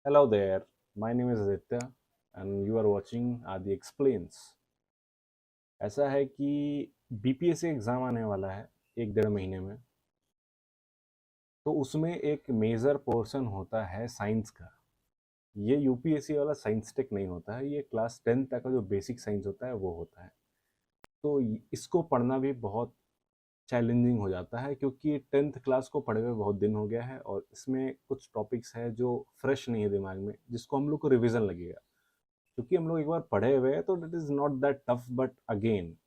Hello there, my name is Aditya and you are watching Adi Explains। ऐसा है कि BPSC exam आने वाला है 1 डेढ़ महीने में। तो उसमें एक मेजर पोर्शन होता है साइंस का। ये यूपीएससी वाला साइंस टेक नहीं होता है, ये क्लास 10 तक का जो बेसिक साइंस होता है वो होता है। तो इसको पढ़ना भी बहुत चैलेंजिंग हो जाता है क्योंकि 10th क्लास को पढ़े हुए बहुत दिन हो गया है और इसमें कुछ टॉपिक्स है जो फ्रेश नहीं है दिमाग में, जिसको हम लोग को रिविज़न लगेगा। क्योंकि हम लोग एक बार पढ़े हुए हैं तो it is not that tough, but again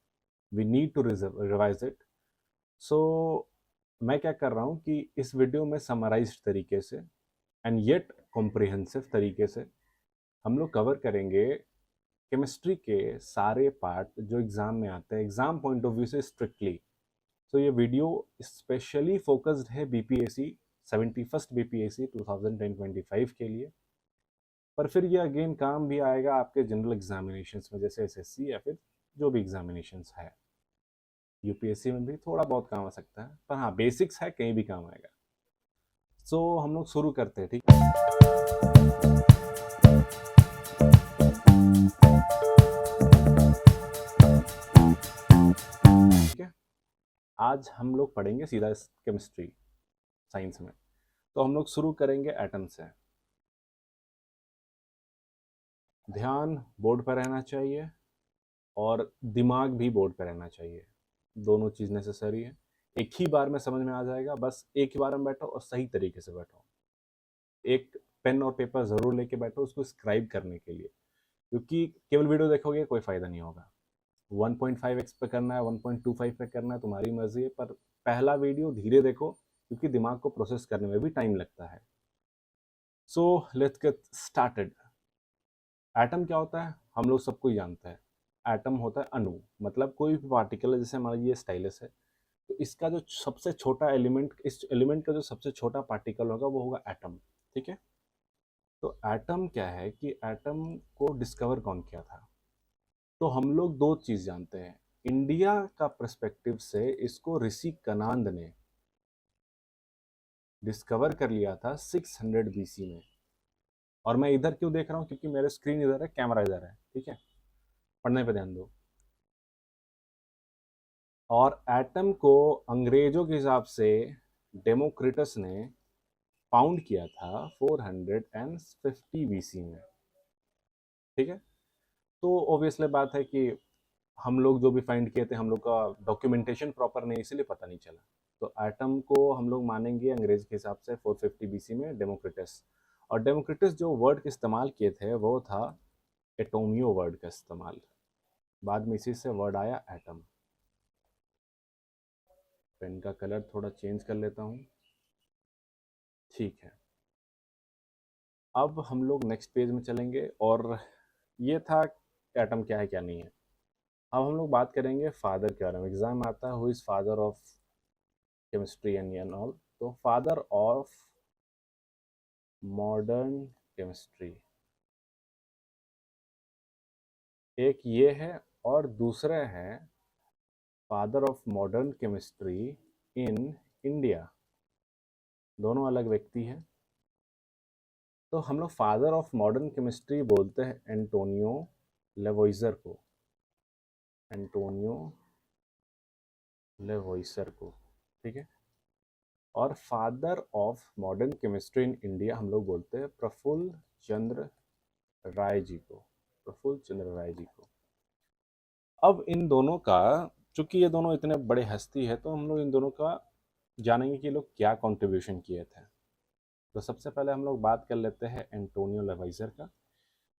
we need to revise it. So मैं क्या कर रहा हूँ कि इस वीडियो में समराइज्ड तरीके से एंड येट कॉम्प्रिहेंसिव तरीके से हम लोग कवर करेंगे केमिस्ट्री के सारे पार्ट जो एग्ज़ाम में आते हैं, एग्ज़ाम पॉइंट ऑफ व्यू से स्ट्रिक्टली। सो ये वीडियो स्पेशली फोकस्ड है बीपीएससी 71st बीपीएससी 2025 के लिए। पर फिर ये अगेन काम भी आएगा आपके जनरल एग्जामिनेशंस में, जैसे एसएससी या फिर जो भी एग्जामिनेशंस है। यूपीएससी में भी थोड़ा बहुत काम आ सकता है, पर हाँ बेसिक्स है, कहीं भी काम आएगा। सो हम लोग शुरू करते हैं, ठीक है। आज हम लोग पढ़ेंगे सीधा केमिस्ट्री साइंस में। तो हम लोग शुरू करेंगे एटम से। ध्यान बोर्ड पर रहना चाहिए और दिमाग भी बोर्ड पर रहना चाहिए, दोनों चीज़ नेसेसरी है। एक ही बार में समझ में आ जाएगा, बस एक ही बार में बैठो और सही तरीके से बैठो। एक पेन और पेपर ज़रूर लेके बैठो उसको स्क्राइब करने के लिए, क्योंकि केवल वीडियो देखोगे कोई फ़ायदा नहीं होगा। 1.5x पे करना है, 1.25 पे करना है, तुम्हारी मर्जी है, पर पहला वीडियो धीरे देखो क्योंकि दिमाग को प्रोसेस करने में भी टाइम लगता है। So let's get started. Atom क्या होता है हम लोग सबको ही जानते हैं। एटम होता है अणु, मतलब कोई भी पार्टिकल है। जैसे मान लीजिए स्टाइलस है, तो इसका जो सबसे छोटा एलिमेंट, इस एलिमेंट का जो सबसे छोटा पार्टिकल होगा वो होगा एटम। ठीक है। तो एटम क्या है कि एटम को डिस्कवर कौन किया था? तो हम लोग दो चीज जानते हैं। इंडिया का पर्सपेक्टिव से इसको ऋषि कनांद ने डिस्कवर कर लिया था 600 बीसी में। और मैं इधर क्यों देख रहा हूँ? क्योंकि मेरे स्क्रीन इधर है, कैमरा इधर है। ठीक है, पढ़ने पे ध्यान दो। और एटम को अंग्रेजों के हिसाब से डेमोक्रिटस ने फाउंड किया था 450 बीसी में। ठीक है। तो ऑब्वियसली बात है कि हम लोग जो भी फाइंड किए थे, हम लोग का डॉक्यूमेंटेशन प्रॉपर नहीं, इसलिए पता नहीं चला। तो एटम को हम लोग मानेंगे अंग्रेज के हिसाब से 450 बीसी में डेमोक्रिटस। और डेमोक्रिटस जो वर्ड के इस्तेमाल किए थे वो था एटोमियो वर्ड का इस्तेमाल। बाद में इसी से वर्ड आया एटम। पेन का कलर थोड़ा चेंज कर लेता हूँ। ठीक है, अब हम लोग नेक्स्ट पेज में चलेंगे। और ये था एटम क्या है क्या नहीं है। अब हम लोग बात करेंगे फादर के बारे में। एग्जाम आता है who is father of chemistry and all. तो फादर ऑफ मॉडर्न केमिस्ट्री एक ये है, और दूसरे हैं father of modern chemistry in India. दोनों अलग व्यक्ति हैं। तो हम लोग फादर ऑफ मॉडर्न केमिस्ट्री बोलते हैं एंटोनियो लेवोइजर को। एंटोनियो लेवोइजर को। ठीक है। और father of modern chemistry in India हम लोग बोलते हैं प्रफुल्ल चंद्र राय जी को। प्रफुल्ल चंद्र राय जी को। अब इन दोनों का, चूंकि ये दोनों इतने बड़े हस्ती है, तो हम लोग इन दोनों का जानेंगे कि ये लोग क्या कंट्रीब्यूशन किए थे। तो सबसे पहले हम लोग बात कर लेते हैं एंटोनियो लेवाइजर का।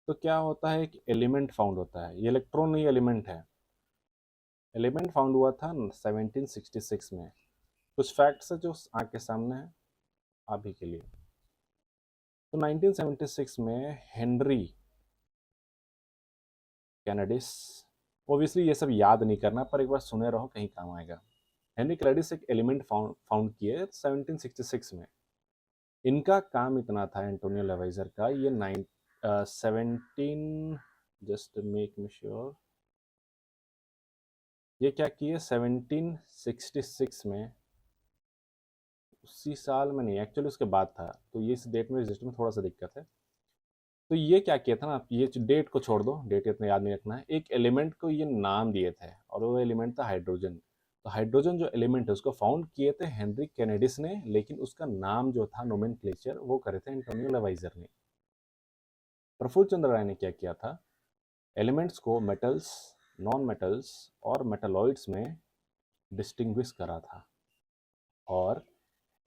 तो क्या होता है कि एलिमेंट फाउंड होता है, ये इलेक्ट्रॉन नहीं एलिमेंट है। एलिमेंट फाउंड हुआ था 1766 में। कुछ फैक्ट्स है जो आँख के सामने है अभी के लिए। तो 1976 में हेनरी कैनेडिस, ओबियसली ये सब याद नहीं करना, पर एक बार सुने रहो, कहीं काम आएगा। हेनरी कैनेडिस एक एलिमेंट फाउंड किए 1766 में। इनका काम इतना था एंटोनियो लेवाइजर का, ये 17, जस्ट मेक मी श्योर, ये क्या किए 1766 में, उसी साल में नहीं, एक्चुअली उसके बाद था। तो ये इस डेट में रजिस्टर में थोड़ा सा दिक्कत है। तो ये क्या किया था ना, ये डेट को छोड़ दो, डेट इतना याद नहीं रखना है। एक एलिमेंट को ये नाम दिए थे और वो एलिमेंट था हाइड्रोजन। तो हाइड्रोजन जो एलिमेंट है उसको फाउंड किए थे हेनरी कैनेडिस ने, लेकिन उसका नाम जो था नोमेनक्लेचर वो करे थे एंटोनियो लेवाइजर ने। प्रफुल्ल चंद्र राय ने क्या किया था, एलिमेंट्स को मेटल्स, नॉन मेटल्स और मेटालॉइड्स में डिस्टिंग्विश करा था। और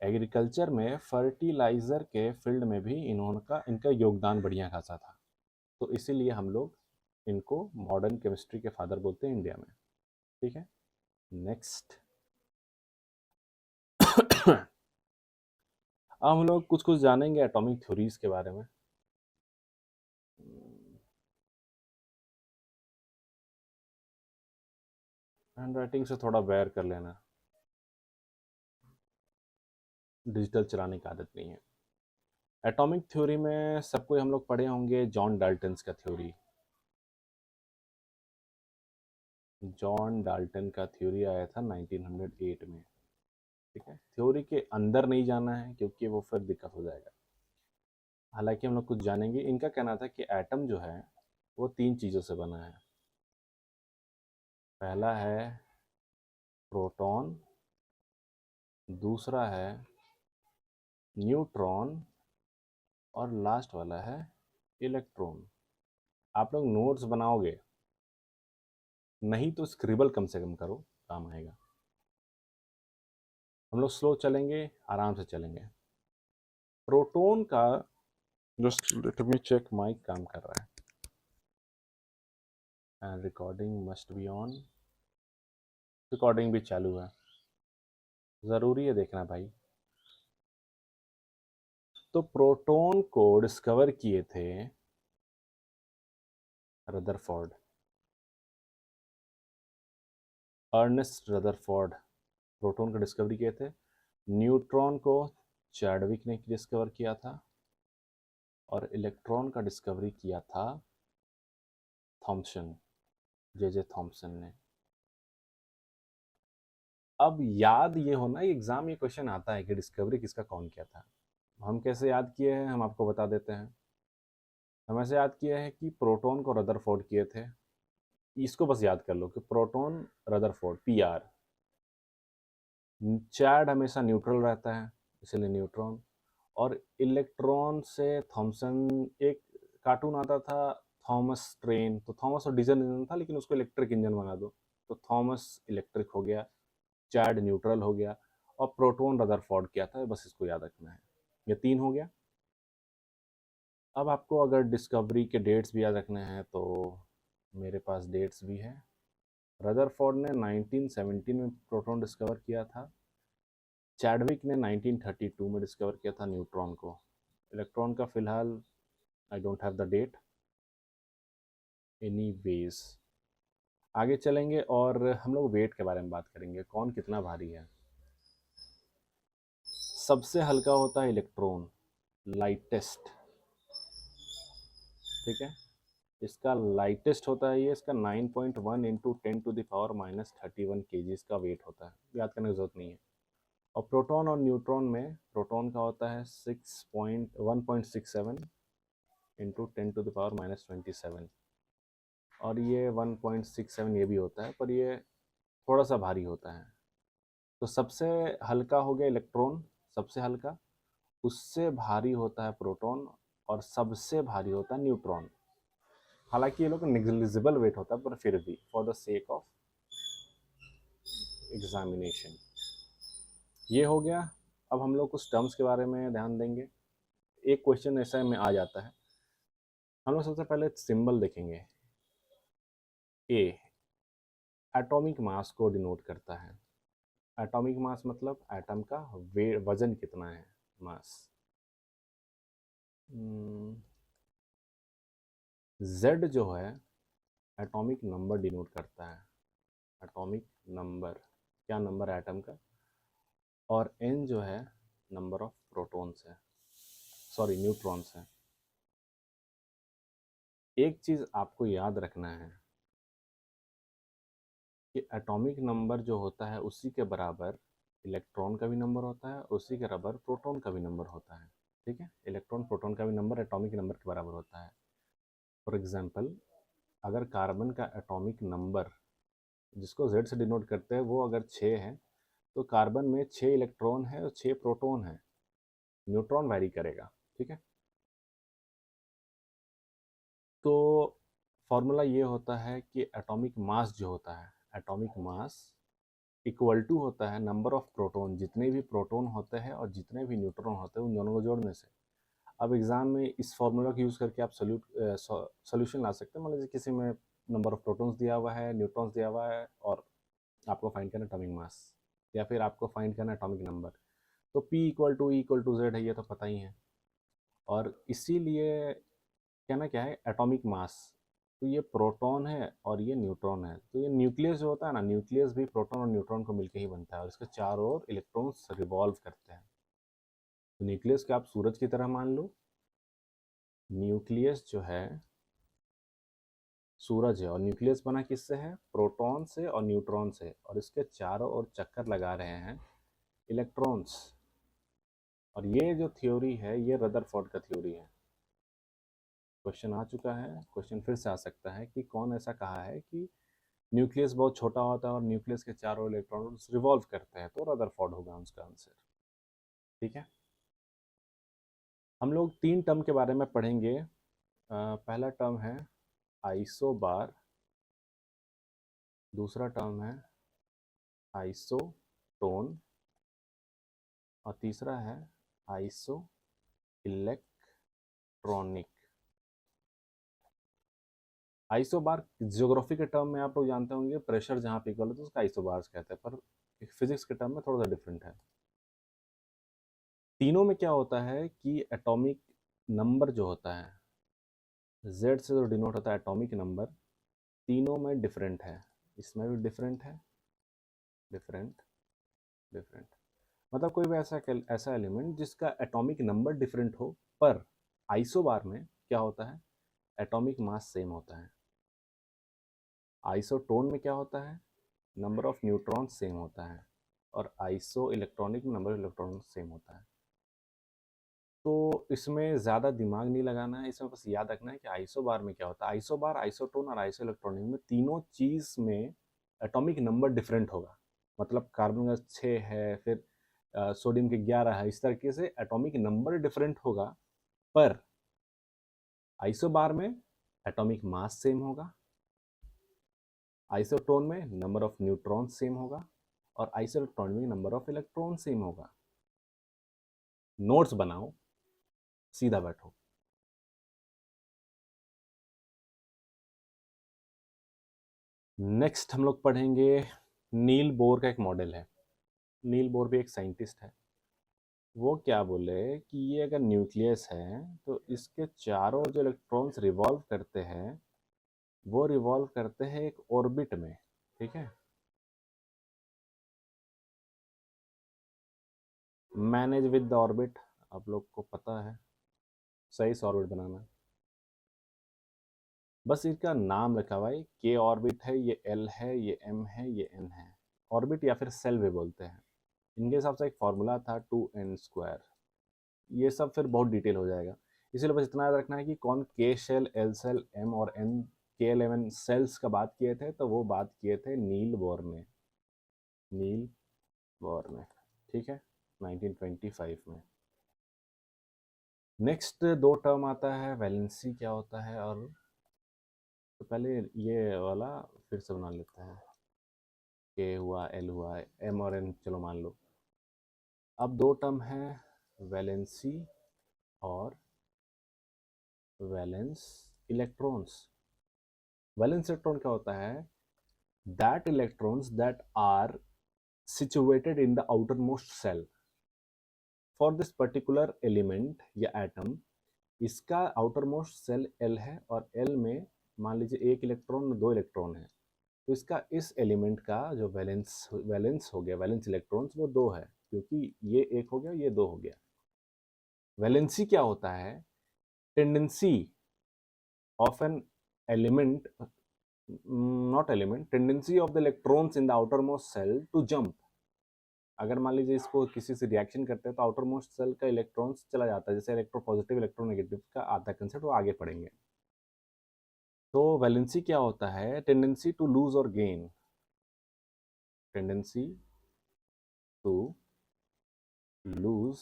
एग्रीकल्चर में फर्टिलाइजर के फील्ड में भी इनका योगदान बढ़िया खासा था। तो इसीलिए हम लोग इनको मॉडर्न केमिस्ट्री के फादर बोलते हैं इंडिया में। ठीक है, नेक्स्ट। अब हम लोग कुछ कुछ जानेंगे एटॉमिक थ्योरीज के बारे में। हैंड राइटिंग से थोड़ा बेयर कर लेना, डिजिटल चलाने की आदत नहीं है। एटॉमिक थ्योरी में सबको हम लोग पढ़े होंगे जॉन डाल्टन्स का थ्योरी। जॉन डाल्टन का थ्योरी आया था 1908 में। ठीक है, थ्योरी के अंदर नहीं जाना है क्योंकि वो फिर दिक्कत हो जाएगा। हालांकि हम लोग कुछ जानेंगे। इनका कहना था कि एटम जो है वो 3 चीज़ों से बना है। पहला है प्रोटॉन, दूसरा है न्यूट्रॉन और लास्ट वाला है इलेक्ट्रॉन। आप लोग नोट्स बनाओगे, नहीं तो स्क्रिबल कम से कम करो, काम आएगा। हम लोग स्लो चलेंगे, आराम से चलेंगे। प्रोटॉन का, just let me check, mic काम कर रहा है and recording must be on. Recording भी चालू है, ज़रूरी है देखना भाई। तो प्रोटॉन को डिस्कवर किए थे रदरफोर्ड, अर्नेस्ट रदरफोर्ड प्रोटॉन को डिस्कवरी किए थे। न्यूट्रॉन को चैडविक ने डिस्कवर किया था और इलेक्ट्रॉन का डिस्कवरी किया था थॉमसन, जे थॉमसन ने। अब याद ये होना, एग्जाम ये क्वेश्चन आता है कि डिस्कवरी किसका कौन किया था। हम कैसे याद किए हैं हम आपको बता देते हैं। हम ऐसे याद किए हैं कि प्रोटॉन को रदरफोर्ड किए थे। इसको बस याद कर लो कि प्रोटॉन रदरफोर्ड, पीआर। चैड हमेशा न्यूट्रल रहता है इसलिए न्यूट्रॉन। और इलेक्ट्रॉन से थॉमसन, एक कार्टून आता था थॉमस ट्रेन, तो थॉमस और डीजल इंजन था लेकिन उसको इलेक्ट्रिक इंजन बना दो, तो थॉमस इलेक्ट्रिक हो गया, चैड न्यूट्रल हो गया और प्रोटॉन रदरफोर्ड किया था। बस इसको याद रखना है। ये 3 हो गया। अब आपको अगर डिस्कवरी के डेट्स भी याद रखने हैं तो मेरे पास डेट्स भी हैं। रदरफोर्ड ने 1917 में प्रोटॉन डिस्कवर किया था। चैडविक ने 1932 में डिस्कवर किया था न्यूट्रॉन को। इलेक्ट्रॉन का फिलहाल I don't have the date. Anyways, आगे चलेंगे और हम लोग वेट के बारे में बात करेंगे, कौन कितना भारी है। सबसे हल्का होता है इलेक्ट्रॉन, लाइटेस्ट। ठीक है, इसका लाइटेस्ट होता है ये, इसका 9.1 इंटू 10⁻³ kg का वेट होता है, याद करने की जरूरत नहीं है। और प्रोटॉन और न्यूट्रॉन में, प्रोटॉन का होता है 1.67 इंटू 10⁻27 और ये 1.67 ये भी होता है, पर ये थोड़ा सा भारी होता है। तो सबसे हल्का हो गया इलेक्ट्रॉन, सबसे हल्का। उससे भारी होता है प्रोटॉन और सबसे भारी होता है न्यूट्रॉन। हालांकि ये लोग निग्लिजिबल वेट होता है, पर फिर भी for the sake of examination ये हो गया। अब हम लोग कुछ टर्म्स के बारे में ध्यान देंगे। एक क्वेश्चन ऐसा में आ जाता है। हम लोग सबसे पहले सिंबल देखेंगे। ए एटॉमिक मास को डिनोट करता है। एटॉमिक मास मतलब एटम का वजन कितना है, मास। जेड जो है एटॉमिक नंबर डिनोट करता है। एटॉमिक नंबर, क्या नंबर है एटम का। और एन जो है नंबर ऑफ प्रोटॉन्स है, सॉरी न्यूट्रॉन्स है। एक चीज़ आपको याद रखना है कि एटॉमिक नंबर जो होता है उसी के बराबर इलेक्ट्रॉन का भी नंबर होता है, उसी के बराबर प्रोटॉन का भी नंबर होता है। ठीक है, इलेक्ट्रॉन प्रोटॉन का भी नंबर एटॉमिक नंबर के बराबर होता है। फॉर एग्जांपल, अगर कार्बन का एटॉमिक नंबर जिसको Z से डिनोट करते हैं वो अगर 6 है, तो कार्बन में 6 इलेक्ट्रॉन है और 6 प्रोटॉन है। न्यूट्रॉन वैरी करेगा। ठीक है, तो फॉर्मूला ये होता है कि एटॉमिक मास जो होता है, एटॉमिक मास इक्वल टू होता है नंबर ऑफ प्रोटॉन, जितने भी प्रोटॉन होते हैं और जितने भी न्यूट्रॉन होते हैं उन दोनों को जोड़ने से। अब एग्जाम में इस फॉर्मूला का यूज़ करके आप सोल्यूशन ला सकते हैं। मान लीजिए किसी में नंबर ऑफ प्रोटॉन्स दिया हुआ है, न्यूट्रॉन्स दिया हुआ है, और आपको फाइंड करना एटॉमिक मास, या फिर आपको फाइंड करना एटॉमिक नंबर, तो P = Z है, ये तो पता ही है। और इसीलिए कहना क्या है, एटॉमिक मास, तो ये प्रोटॉन है और ये न्यूट्रॉन है। तो ये न्यूक्लियस जो होता है ना, न्यूक्लियस भी प्रोटॉन और न्यूट्रॉन को मिलकर ही बनता है और इसके चारों ओर इलेक्ट्रॉन्स रिवॉल्व करते हैं। तो न्यूक्लियस को आप सूरज की तरह मान लो। न्यूक्लियस जो है सूरज है, और न्यूक्लियस बना किससे है, प्रोटॉन से और न्यूट्रॉन से, और इसके चारों ओर चक्कर लगा रहे हैं इलेक्ट्रॉन्स। और ये जो थ्योरी है ये रदरफोर्ड का थ्योरी है। क्वेश्चन आ चुका है, क्वेश्चन फिर से आ सकता है कि कौन ऐसा कहा है कि न्यूक्लियस बहुत छोटा होता है और न्यूक्लियस के चारों इलेक्ट्रॉन्स रिवॉल्व करते हैं, तो रदरफोर्ड होगा उसका आंसर। ठीक है, हम लोग 3 टर्म के बारे में पढ़ेंगे। पहला टर्म है आइसोबार, दूसरा टर्म है आइसोटोन, और तीसरा है आइसो इलेक्ट्रॉनिक। आइसोबार ज्योग्राफी के टर्म में आप लोग जानते होंगे, प्रेशर जहाँ पे इक्वल होता है उसका आइसोबार्स कहते हैं, पर फिजिक्स के टर्म में थोड़ा सा डिफरेंट है। तीनों में क्या होता है कि एटॉमिक नंबर जो होता है, Z से जो डिनोट होता है एटॉमिक नंबर, तीनों में डिफरेंट है। इसमें भी डिफरेंट है, डिफरेंट, डिफरेंट। मतलब कोई भी ऐसा एलिमेंट जिसका एटॉमिक नंबर डिफरेंट हो, पर आइसोबार में क्या होता है, एटॉमिक मास सेम होता है। आइसोटोन में क्या होता है, नंबर ऑफ न्यूट्रॉन सेम होता है, और आइसो इलेक्ट्रॉनिक में नंबर ऑफ इलेक्ट्रॉन सेम होता है। तो इसमें ज़्यादा दिमाग नहीं लगाना है, इसमें बस याद रखना है कि आइसोबार में क्या होता है। आइसोबार, आइसोटोन और आइसो इलेक्ट्रॉनिक में तीनों चीज़ में एटॉमिक नंबर डिफरेंट होगा। मतलब कार्बन का 6 है, फिर सोडियम के 11 है, इस तरीके से एटॉमिक नंबर डिफरेंट होगा। पर आइसोबार में एटॉमिक मास सेम होगा, आइसोटोन में नंबर ऑफ न्यूट्रॉन सेम होगा, और आइसो इलेक्ट्रॉनिक में नंबर ऑफ इलेक्ट्रॉन सेम होगा। नोट्स बनाओ, सीधा बैठो। नेक्स्ट हम लोग पढ़ेंगे, नील बोर का एक मॉडल है। नील बोर भी एक साइंटिस्ट है। वो क्या बोले कि ये अगर न्यूक्लियस है तो इसके चारों जो इलेक्ट्रॉन्स रिवॉल्व करते हैं वो रिवॉल्व करते हैं एक ऑर्बिट में। ठीक है, मैनेज विद द ऑर्बिट, आप लोग को पता है, सही से ऑर्बिट बनाना। बस इसका नाम रखा हुआ है, के ऑर्बिट है, ये एल है, ये एम है, ये एन है। ऑर्बिट या फिर सेल भी बोलते हैं। इनके हिसाब से एक फॉर्मूला था 2n²। ये सब फिर बहुत डिटेल हो जाएगा, इसीलिए बस इतना याद रखना है कि कौन के शेल, एल सेल, एम और एन, के 11 सेल्स का बात किए थे, तो वो बात किए थे नील बोर ने, नील बोर ने। ठीक है, 1925 में। नेक्स्ट 2 टर्म आता है वैलेंसी क्या होता है, और तो पहले ये वाला फिर से बना लेते हैं। के हुआ, एल हुआ, एम और एन चलो मान लो। अब 2 टर्म है वैलेंसी और वैलेंस इलेक्ट्रॉन्स। वैलेंस इलेक्ट्रॉन क्या होता है, that electrons that are situated in the outermost cell for this particular element या atom। इसका आउटरमोस्ट सेल L है, और L में मान लीजिए 1 इलेक्ट्रॉन और 2 इलेक्ट्रॉन है, तो इसका इस एलिमेंट का जो वैलेंस हो गया, वैलेंस इलेक्ट्रॉन्स वो 2 है, क्योंकि ये 1 हो गया, ये 2 हो गया। वैलेंसी क्या होता है, tendency of an element, not element, tendency of the electrons in the outermost cell to jump अगर मान लीजिए इसको किसी से रिएक्शन करते हैं तो आउटर मोस्ट सेल का इलेक्ट्रॉन्स चला जाता है, जैसे इलेक्ट्रोपॉजिटिव इलेक्ट्रोनेगेटिव का आता है कंसेप्ट, वो आगे पढ़ेंगे। तो वैलेंसी क्या होता है? टेंडेंसी टू लूज और गेन, टेंडेंसी टू लूज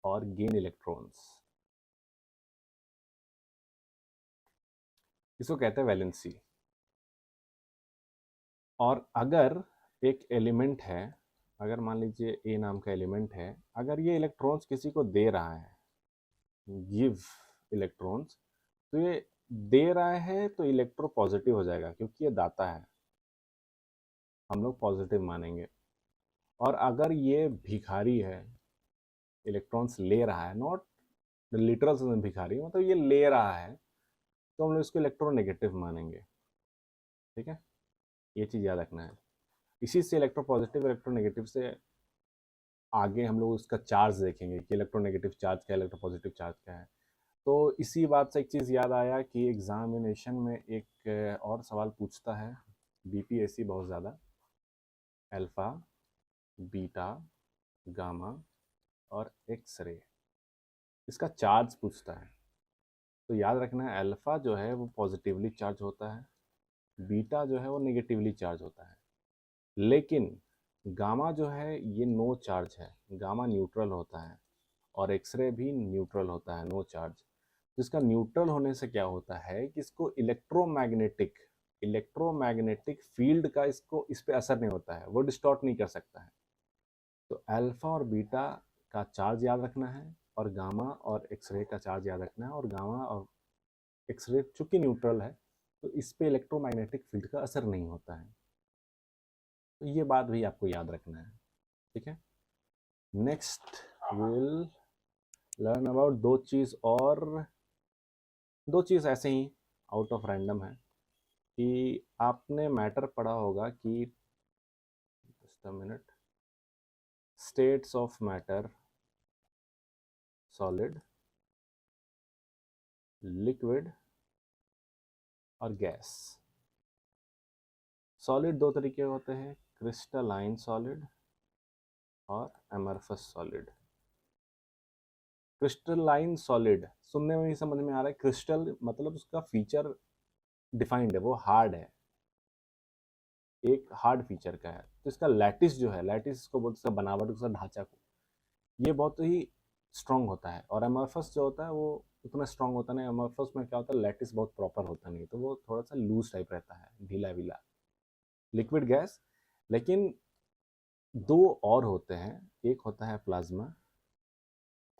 और गेन इलेक्ट्रॉन्स, इसको कहते हैं वैलेंसी। और अगर एक एलिमेंट है, अगर मान लीजिए ए नाम का एलिमेंट है, अगर ये इलेक्ट्रॉन्स किसी को दे रहा है, गिव इलेक्ट्रॉन्स, तो ये दे रहा है तो इलेक्ट्रो पॉजिटिव हो जाएगा क्योंकि ये दाता है, हम लोग पॉजिटिव मानेंगे। और अगर ये भिखारी है, इलेक्ट्रॉन्स ले रहा है, नॉट लिटरल सेंस में भिखारी, मतलब ये ले रहा है, तो हम लोग इसको इलेक्ट्रोनेगेटिव मानेंगे। ठीक है, ये चीज़ याद रखना है। इसी से इलेक्ट्रो पॉजिटिव इलेक्ट्रोनेगेटिव से आगे हम लोग उसका चार्ज देखेंगे कि इलेक्ट्रोनेगेटिव चार्ज क्या है, इलेक्ट्रो पॉजिटिव चार्ज क्या है। तो इसी बात से एक चीज़ याद आया कि एग्जामिनेशन में एक और सवाल पूछता है बीपीएससी बहुत ज़्यादा, अल्फा, बीटा, गामा और एक्स रे, इसका चार्ज पूछता है। तो याद रखना है अल्फा जो है वो पॉजिटिवली चार्ज होता है, बीटा जो है वो नेगेटिवली चार्ज होता है, लेकिन गामा जो है ये नो चार्ज है, गामा न्यूट्रल होता है, और एक्सरे भी न्यूट्रल होता है, नो चार्ज। तो इसका न्यूट्रल होने से क्या होता है कि इसको इलेक्ट्रोमैग्नेटिक फील्ड का इसको इस पे असर नहीं होता है, वो डिस्टॉर्ट नहीं कर सकता है। तो अल्फा और बीटा का चार्ज याद रखना है, और गामा और एक्सरे का चार्ज याद रखना है। और गामा और एक्सरे चूंकि न्यूट्रल है तो इस पे इलेक्ट्रोमैग्नेटिक फील्ड का असर नहीं होता है, तो ये बात भी आपको याद रखना है। ठीक है, नेक्स्ट विल लर्न अबाउट दो चीज़ ऐसे ही आउट ऑफ रैंडम है कि आपने मैटर पढ़ा होगा कि just a minute, states of matter, solid, liquid और गैस। सॉलिड दो तरीके होते हैं, क्रिस्टलाइन सॉलिड और एमरफस सॉलिड। क्रिस्टलाइन सॉलिड सुनने में ही समझ में आ रहा है, क्रिस्टल मतलब उसका फीचर डिफाइंड है, वो हार्ड है, एक हार्ड फीचर का है। तो इसका लैटिस जो है, लैटिस इसको बोलते हैं, बनावट, उसका ढांचा को, ये बहुत ही स्ट्रॉन्ग होता है। और एमरफस जो होता है वो उतना स्ट्रॉन्ग होता नहीं। एमरफस में क्या होता है, लैटिस बहुत प्रॉपर होता नहीं, तो वो थोड़ा सा लूज टाइप रहता है, ढीला वीला। लिक्विड गैस, लेकिन दो और होते हैं, एक होता है प्लाज्मा,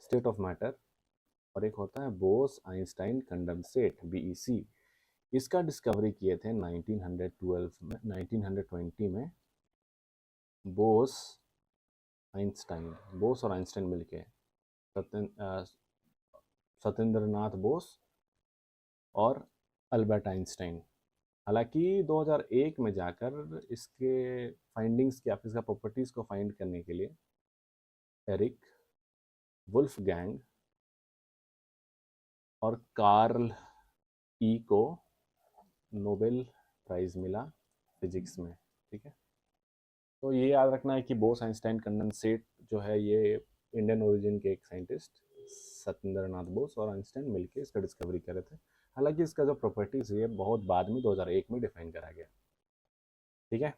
स्टेट ऑफ मैटर, और एक होता है बोस आइंस्टाइन कंडेंसेट, बीईसी। इसका डिस्कवरी किए थे 1912 में, 1920 में, बोस आइंस्टाइन, बोस और आइंस्टाइन मिलके, सत्येंद्रनाथ बोस और अल्बर्ट आइंस्टाइन। हालांकि 2001 में जाकर इसके फाइंडिंग्स की, इसका प्रॉपर्टीज़ को फाइंड करने के लिए एरिक वुल्फगैंग और कार्ल ई को नोबेल प्राइज़ मिला फिजिक्स में। ठीक है, तो ये याद रखना है कि बोस आइंस्टाइन कंडेंसेट जो है ये इंडियन ओरिजिन के एक साइंटिस्ट सत्येंद्रनाथ बोस और आइंस्टाइन मिलके इसका डिस्कवरी करे थे। हालांकि इसका जो प्रॉपर्टीज है बहुत बाद में 2001 में डिफाइन करा गया। ठीक है,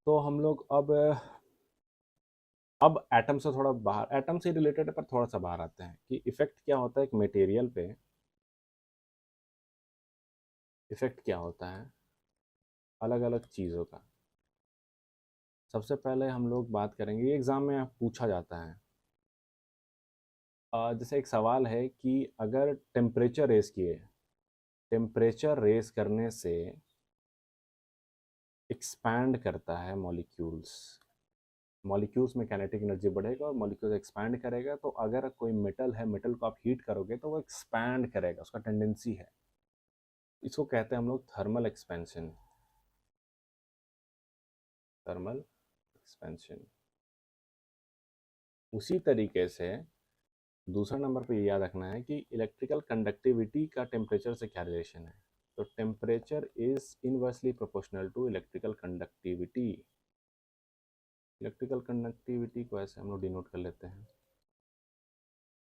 तो हम लोग अब एटम से थोड़ा बाहर, एटम से रिलेटेड पर थोड़ा सा बाहर आते हैं कि इफेक्ट क्या होता है एक मटेरियल पे, इफेक्ट क्या होता है अलग अलग चीज़ों का। सबसे पहले हम लोग बात करेंगे, ये एग्ज़ाम में पूछा जाता है। जैसे एक सवाल है कि अगर टेम्परेचर रेस करने से एक्सपैंड करता है मॉलिक्यूल्स में काइनेटिक एनर्जी बढ़ेगा और मॉलिक्यूल्स एक्सपैंड करेगा, तो अगर कोई मेटल है, मेटल को आप हीट करोगे तो वो एक्सपैंड करेगा, उसका टेंडेंसी है। इसको कहते हैं हम लोग थर्मल एक्सपेंशन, थर्मल एक्सपेंशन। उसी तरीके से दूसरा नंबर पे ये याद रखना है कि इलेक्ट्रिकल कंडक्टिविटी का टेम्परेचर से क्या रिलेशन है। तो temperature is inversely proportional to electrical conductivity. Electrical conductivity को ऐसे हम लोग डिनोट कर लेते हैं।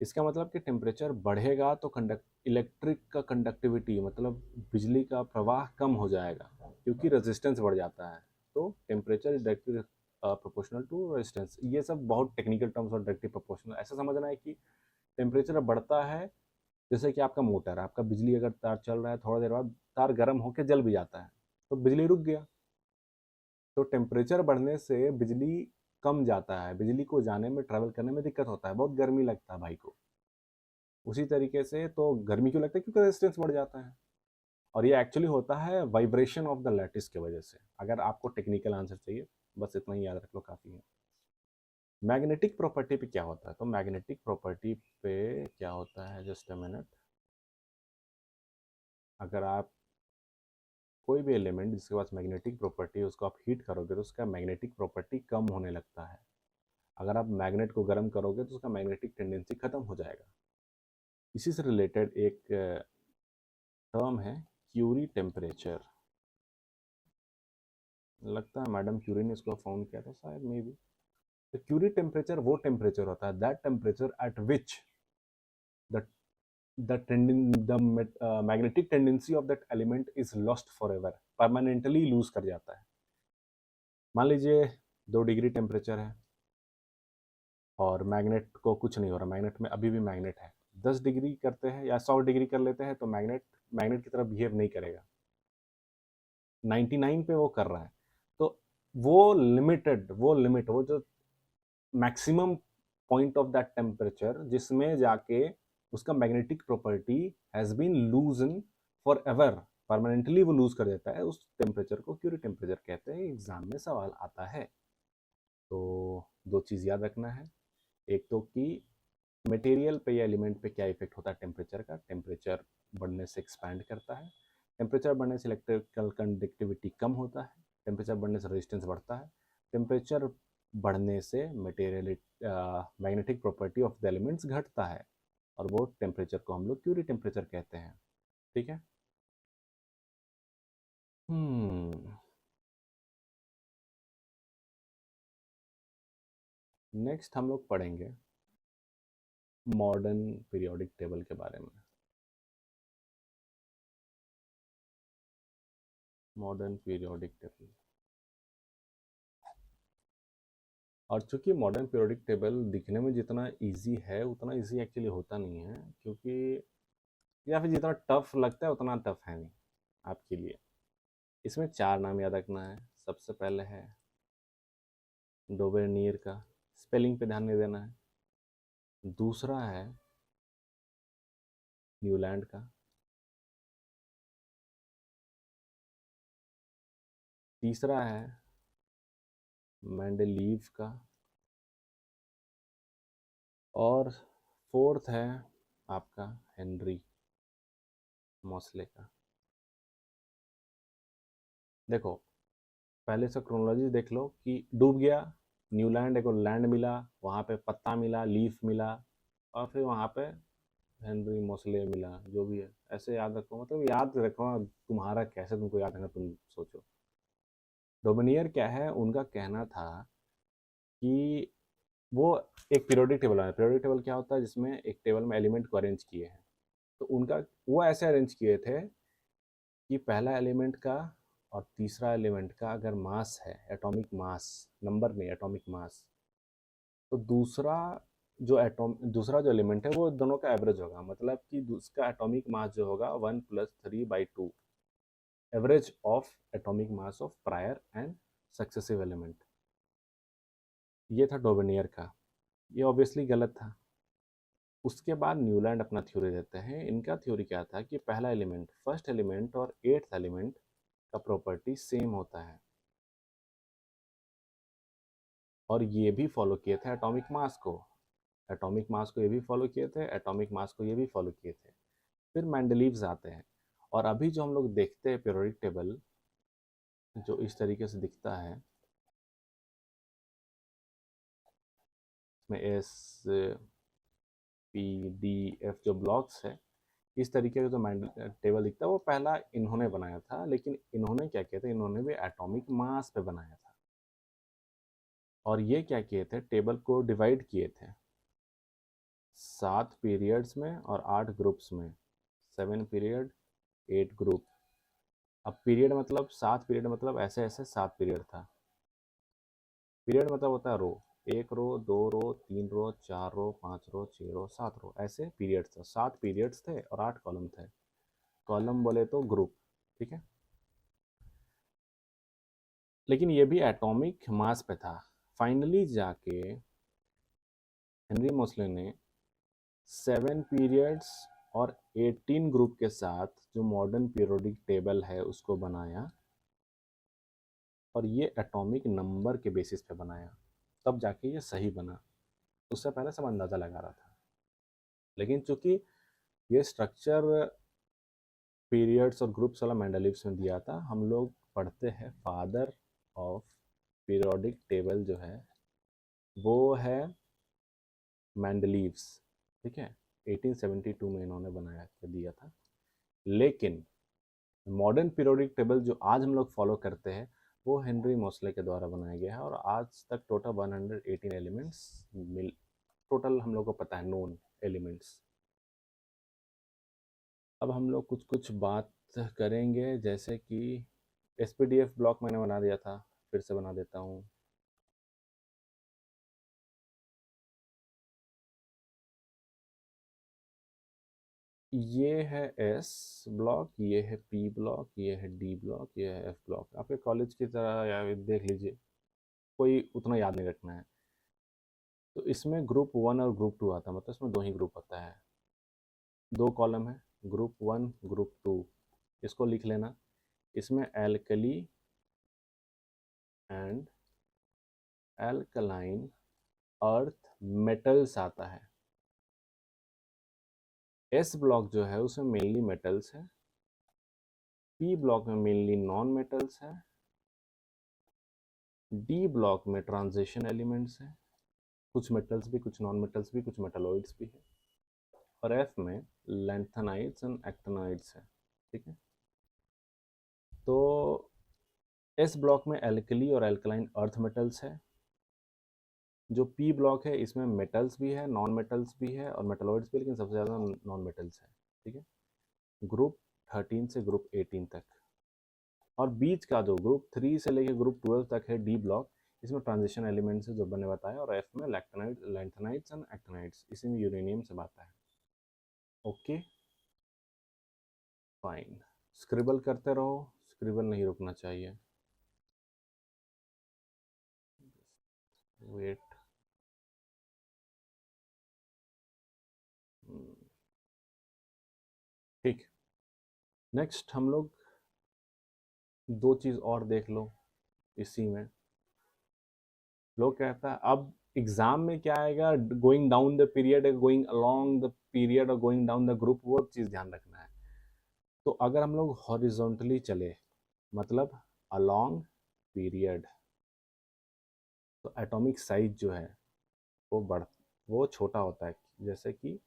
इसका मतलब कि टेम्परेचर बढ़ेगा तो इलेक्ट्रिक का कंडक्टिविटी मतलब बिजली का प्रवाह कम हो जाएगा, क्योंकि रेजिस्टेंस बढ़ जाता है। तो temperature is directly proportional to resistance. ये सब बहुत टेक्निकल टर्म्स और डायरेक्टली प्रोपोर्शनल। ऐसा समझना है कि टेम्परेचर बढ़ता है, जैसे कि आपका मोटर है, आपका बिजली अगर तार चल रहा है, थोड़ा देर बाद तार गर्म होकर जल भी जाता है, तो बिजली रुक गया। तो टेम्परेचर बढ़ने से बिजली कम जाता है, बिजली को जाने में, ट्रैवल करने में दिक्कत होता है, बहुत गर्मी लगता है भाई को। उसी तरीके से तो गर्मी क्यों लगता है? क्योंकि रेजिस्टेंस बढ़ जाता है। और ये एक्चुअली होता है वाइब्रेशन ऑफ द लैटिस की वजह से। अगर आपको टेक्निकल आंसर चाहिए, बस इतना ही याद रख लो, काफ़ी है। मैग्नेटिक प्रॉपर्टी पे क्या होता है? तो मैग्नेटिक प्रॉपर्टी पे क्या होता है, जस्ट अ मिनट। अगर आप कोई भी एलिमेंट जिसके पास मैग्नेटिक प्रॉपर्टी है उसको आप हीट करोगे तो उसका मैग्नेटिक प्रॉपर्टी कम होने लगता है। अगर आप मैग्नेट को गर्म करोगे तो उसका मैग्नेटिक टेंडेंसी खत्म हो जाएगा। इसी से रिलेटेड एक टर्म है क्यूरी टेम्परेचर। लगता है मैडम क्यूरी ने इसको फाउंड किया था शायद, मे बी। तो क्यूरी टेम्परेचर वो टेम्परेचर होता है, that temperature at which the magnetic tendency of that element is lost for ever, permanently lose कर जाता है। मान लीजिए 2 डिग्री टेम्परेचर है और मैग्नेट को कुछ नहीं हो रहा, मैग्नेट में अभी भी मैग्नेट है। 10 डिग्री करते हैं या 100 डिग्री कर लेते हैं तो मैग्नेट मैग्नेट की तरह बिहेव नहीं करेगा। 99 पे वो कर रहा है। तो वो जो maximum point of that temperature जिसमें जाके उसका magnetic property has been loosen for ever, permanently वो लूज कर देता है, उस टेम्परेचर को क्यूरी टेम्परेचर कहते हैं। एग्जाम में सवाल आता है। तो 2 चीज़ याद रखना है, एक तो कि मटेरियल पे या एलिमेंट पे क्या इफेक्ट होता है टेम्परेचर का। टेम्परेचर बढ़ने से एक्सपैंड करता है, टेम्परेचर बढ़ने से इलेक्ट्रिकल कंडक्टिविटी कम होता है, टेम्परेचर बढ़ने से रेजिस्टेंस बढ़ता है, टेम्परेचर बढ़ने से material magnetic property of the elements घटता है, और वो टेम्परेचर को हम लोग क्यूरी टेम्परेचर कहते हैं। ठीक है। नेक्स्ट हम लोग पढ़ेंगे मॉडर्न पीरियोडिक टेबल के बारे में। Modern periodic table. और चूंकि मॉडर्न पीरियोडिक टेबल दिखने में जितना इजी है उतना इजी एक्चुअली होता नहीं है, क्योंकि या फिर जितना टफ लगता है उतना टफ है नहीं आपके लिए। इसमें 4 नाम याद रखना है। सबसे पहले है डोबेनियर का, स्पेलिंग पे ध्यान नहीं देना है। दूसरा है न्यूलैंड का। तीसरा है मेंडेलीव का। और फोर्थ है आपका हेनरी मोसले का। देखो, पहले से क्रोनोलॉजी देख लो कि डूब गया, न्यूलैंड एक लैंड मिला, वहाँ पे पत्ता मिला, लीफ मिला, और फिर वहाँ पे हेनरी मोसले मिला, जो भी है। ऐसे याद रखो, मतलब याद रखो तुम्हारा कैसे तुमको याद रखना, तुम सोचो। डोमिनियर क्या है, उनका कहना था कि वो एक पीरियोडिक टेबल है। पीरियोडिक टेबल क्या होता है? जिसमें एक टेबल में एलिमेंट को अरेंज किए हैं। तो उनका वो ऐसे अरेंज किए थे कि पहला एलिमेंट का और तीसरा एलिमेंट का अगर मास है, एटॉमिक मास, नंबर नहीं, एटॉमिक मास, तो दूसरा जो एलिमेंट है वो दोनों का एवरेज होगा। मतलब कि उसका एटॉमिक मास जो होगा 1+3/2, average of atomic mass of prior and successive element. ये था डोबेनियर का। ये ऑब्वियसली गलत था। उसके बाद न्यूलैंड अपना थ्योरी देते हैं। इनका थ्योरी क्या था कि पहला एलिमेंट, फर्स्ट एलिमेंट और एट्थ एलिमेंट का प्रॉपर्टी सेम होता है, और ये भी फॉलो किए थे एटॉमिक मास को। एटॉमिक मास को ये भी फॉलो किए थे, एटॉमिक मास को ये भी फॉलो किए थे। फिर मैंडलीव्स आते हैं, और अभी जो हम लोग देखते हैं पीरियोडिक टेबल जो इस तरीके से दिखता है, इसमें एस पी डी एफ जो ब्लॉक्स है, इस तरीके का जो टेबल दिखता है वो पहला इन्होंने बनाया था। लेकिन इन्होंने क्या किया था, इन्होंने भी एटॉमिक मास पे बनाया था। और ये क्या किए थे, टेबल को डिवाइड किए थे 7 पीरियड्स में और 8 ग्रुप्स में, 7 पीरियड 8 ग्रुप। अब पीरियड मतलब 7 पीरियड मतलब ऐसे ऐसे 7 पीरियड था। पीरियड मतलब होता है रो, 1 रो 2 रो 3 रो 4 रो 5 रो 6 रो 7 रो, ऐसे पीरियड्स था। 7 पीरियड्स थे और 8 कॉलम थे। कॉलम बोले तो ग्रुप, ठीक है। लेकिन ये भी एटॉमिक मास पे था। फाइनली जाके हेनरी मोसले ने 7 पीरियड्स और 18 ग्रुप के साथ जो मॉडर्न पीरियोडिक टेबल है उसको बनाया, और ये एटॉमिक नंबर के बेसिस पे बनाया, तब जाके ये सही बना। उससे पहले सब अंदाज़ा लगा रहा था। लेकिन चूंकि ये स्ट्रक्चर पीरियड्स और ग्रुप्स वाला मेंडलीव्स में दिया था, हम लोग पढ़ते हैं फादर ऑफ पीरियोडिक टेबल जो है वो है मेंडलीव्स, ठीक है। 1872 में इन्होंने बनाया के दिया था। लेकिन मॉडर्न पीरियोडिक टेबल जो आज हम लोग फॉलो करते हैं वो हेनरी मोसले के द्वारा बनाया गया है, और आज तक टोटल 118 एलिमेंट्स मिल, टोटल हम लोग को पता है नोन एलिमेंट्स। अब हम लोग कुछ कुछ बात करेंगे, जैसे कि एसपीडीएफ ब्लॉक मैंने बना दिया था, फिर से बना देता हूँ। ये है एस ब्लॉक, ये है पी ब्लॉक, ये है डी ब्लॉक, ये है एफ ब्लॉक। आपके कॉलेज की तरह या देख लीजिए, कोई उतना याद नहीं रखना है। तो इसमें ग्रुप 1 और ग्रुप 2 आता है, मतलब इसमें 2 ही ग्रुप होता है। 2 कॉलम है, ग्रुप 1 ग्रुप 2, इसको लिख लेना। इसमें alkali and alkaline earth metals आता है। एस ब्लॉक जो है उसमें मेनली मेटल्स है। पी ब्लॉक में मेनली नॉन मेटल्स है। डी ब्लॉक में ट्रांजिशन एलिमेंट्स है, कुछ मेटल्स भी, कुछ नॉन मेटल्स भी, कुछ मेटलॉइड्स भी है। और एफ में लैंथेनाइड्स एंड एक्टिनाइड्स है, ठीक है। तो एस ब्लॉक में एल्कली और एल्कलाइन अर्थ मेटल्स है। जो पी ब्लॉक है इसमें मेटल्स भी है, नॉन मेटल्स भी है और मेटलॉइड्स भी, लेकिन सबसे ज़्यादा नॉन मेटल्स है, ठीक है। ग्रुप 13 से ग्रुप 18 तक। और बीच का जो ग्रुप 3 से लेकर ग्रुप 12 तक है डी ब्लॉक, इसमें ट्रांजिशन एलिमेंट्स है जो मैंने बताया। और एफ में लैंथेनाइड्स एंड एक्टिनाइड्स, इसी में यूरेनियम से आता है। ओके फाइन, स्क्रिबल करते रहो, स्क्रिबल नहीं रुकना चाहिए। वेट, ठीक। नेक्स्ट हम लोग 2 चीज़ और देख लो इसी में। लोग कहता है अब एग्जाम में क्या आएगा, going down the period, going along the period और गोइंग डाउन द ग्रुप, वो चीज़ ध्यान रखना है। तो अगर हम लोग हॉरिजॉन्टली चले, मतलब अलोंग पीरियड, तो एटॉमिक साइज जो है वो वो छोटा होता है। जैसे कि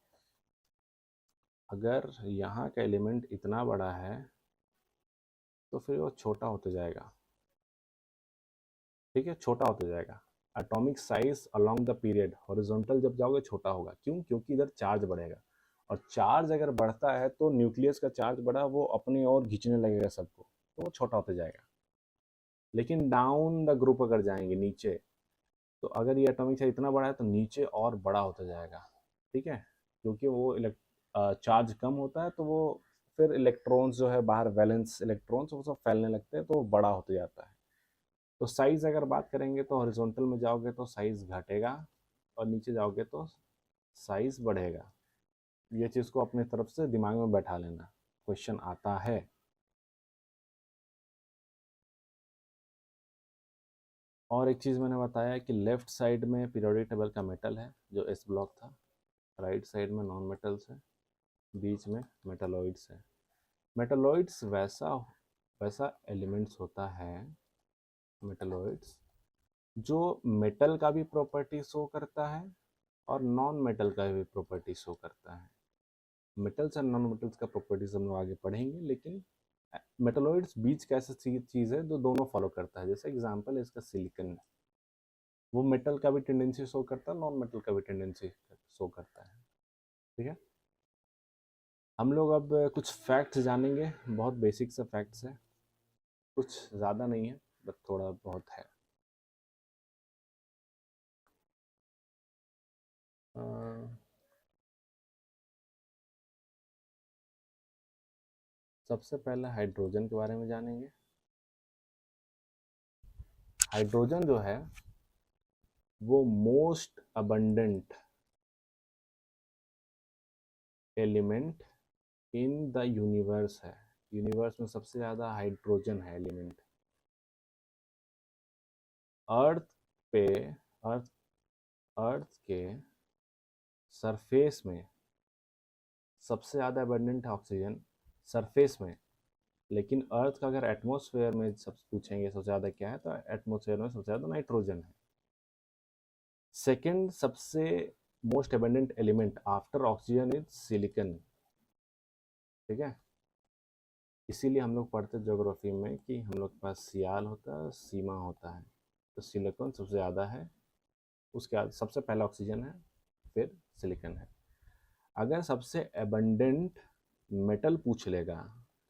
अगर यहाँ का एलिमेंट इतना बड़ा है तो फिर वो छोटा होते जाएगा, ठीक है, छोटा होते जाएगा। Atomic size along the period, horizontal जब जाओगे छोटा होगा। क्यों? क्योंकि इधर चार्ज बढ़ेगा, और चार्ज अगर बढ़ता है तो न्यूक्लियस का चार्ज बढ़ा, वो अपनी ओर खींचने लगेगा सबको, तो वो छोटा होते जाएगा। लेकिन डाउन द ग्रुप अगर जाएंगे नीचे, तो अगर ये एटॉमिक साइज इतना बड़ा है तो नीचे और बड़ा होता जाएगा, ठीक है। क्योंकि वो चार्ज कम होता है, तो वो फिर इलेक्ट्रॉन्स जो है बाहर, वैलेंस इलेक्ट्रॉन्स, वो सब फैलने लगते हैं, तो वो बड़ा होते जाता है। तो साइज़ अगर बात करेंगे तो हॉरिजॉन्टल में जाओगे तो साइज़ घटेगा, और नीचे जाओगे तो साइज़ बढ़ेगा। ये चीज़ को अपने तरफ से दिमाग में बैठा लेना, क्वेश्चन आता है। और एक चीज़ मैंने बताया कि लेफ्ट साइड में पीरियोडिक टेबल का मेटल है जो एस ब्लॉक था, राइट साइड में नॉन मेटल्स है, बीच में मेटलॉइड्स है। मेटलॉइड्स वैसा वैसा एलिमेंट्स होता है, मेटलॉइड्स, जो मेटल का भी प्रॉपर्टी शो करता है और नॉन मेटल का भी प्रॉपर्टी शो करता है। मेटल्स एंड नॉन मेटल्स का प्रॉपर्टीज हम लोग आगे पढ़ेंगे, लेकिन मेटलॉइड्स बीच का ऐसा चीज़ है जो दोनों फॉलो करता है। जैसे एग्जांपल है इसका सिलिकॉन। वो मेटल का भी टेंडेंसी शो करता है, नॉन मेटल का भी टेंडेंसी शो करता है। ठीक है, हम लोग अब कुछ फैक्ट्स जानेंगे, बहुत बेसिक से फैक्ट्स है, कुछ ज़्यादा नहीं है बट थोड़ा बहुत है। अ, सबसे पहले हाइड्रोजन के बारे में जानेंगे। हाइड्रोजन जो है वो most abundant element in the universe है। यूनिवर्स में सबसे ज़्यादा हाइड्रोजन है एलिमेंट। अर्थ पे अर्थ अर्थ के सरफेस में सबसे ज़्यादा अबंडेंट है ऑक्सीजन सरफेस में, लेकिन अर्थ का अगर एटमॉस्फेयर में सब पूछेंगे सबसे ज़्यादा क्या है, तो एटमॉस्फेयर में सबसे ज़्यादा नाइट्रोजन है। सेकंड सबसे most abundant element after oxygen is silicon. ठीक है, इसीलिए हम लोग पढ़ते ज्योग्राफी में कि हम लोग के पास सियाल होता है, सीमा होता है, तो सिलिकॉन सबसे ज़्यादा है, उसके बाद सबसे पहला ऑक्सीजन है, फिर सिलिकन है। अगर सबसे एबंडेंट मेटल पूछ लेगा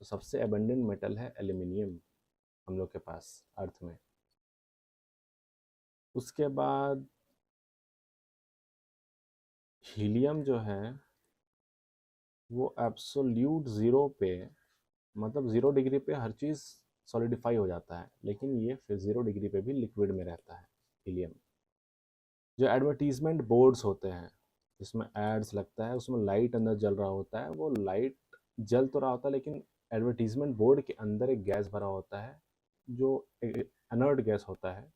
तो सबसे एबंडेंट मेटल है एल्यूमिनियम हम लोग के पास अर्थ में। उसके बाद हीलियम जो है वो एब्सोल्यूट ज़ीरो पे, मतलब 0 डिग्री पे हर चीज़ सॉलिडिफाई हो जाता है, लेकिन ये फिर 0 डिग्री पे भी लिक्विड में रहता है हीलियम। जो एडवर्टीजमेंट बोर्ड्स होते हैं जिसमें एड्स लगता है, उसमें लाइट अंदर जल रहा होता है, वो लाइट जल तो रहा होता है लेकिन एडवर्टीजमेंट बोर्ड के अंदर एक गैस भरा होता है जो अनर्ट गैस होता है,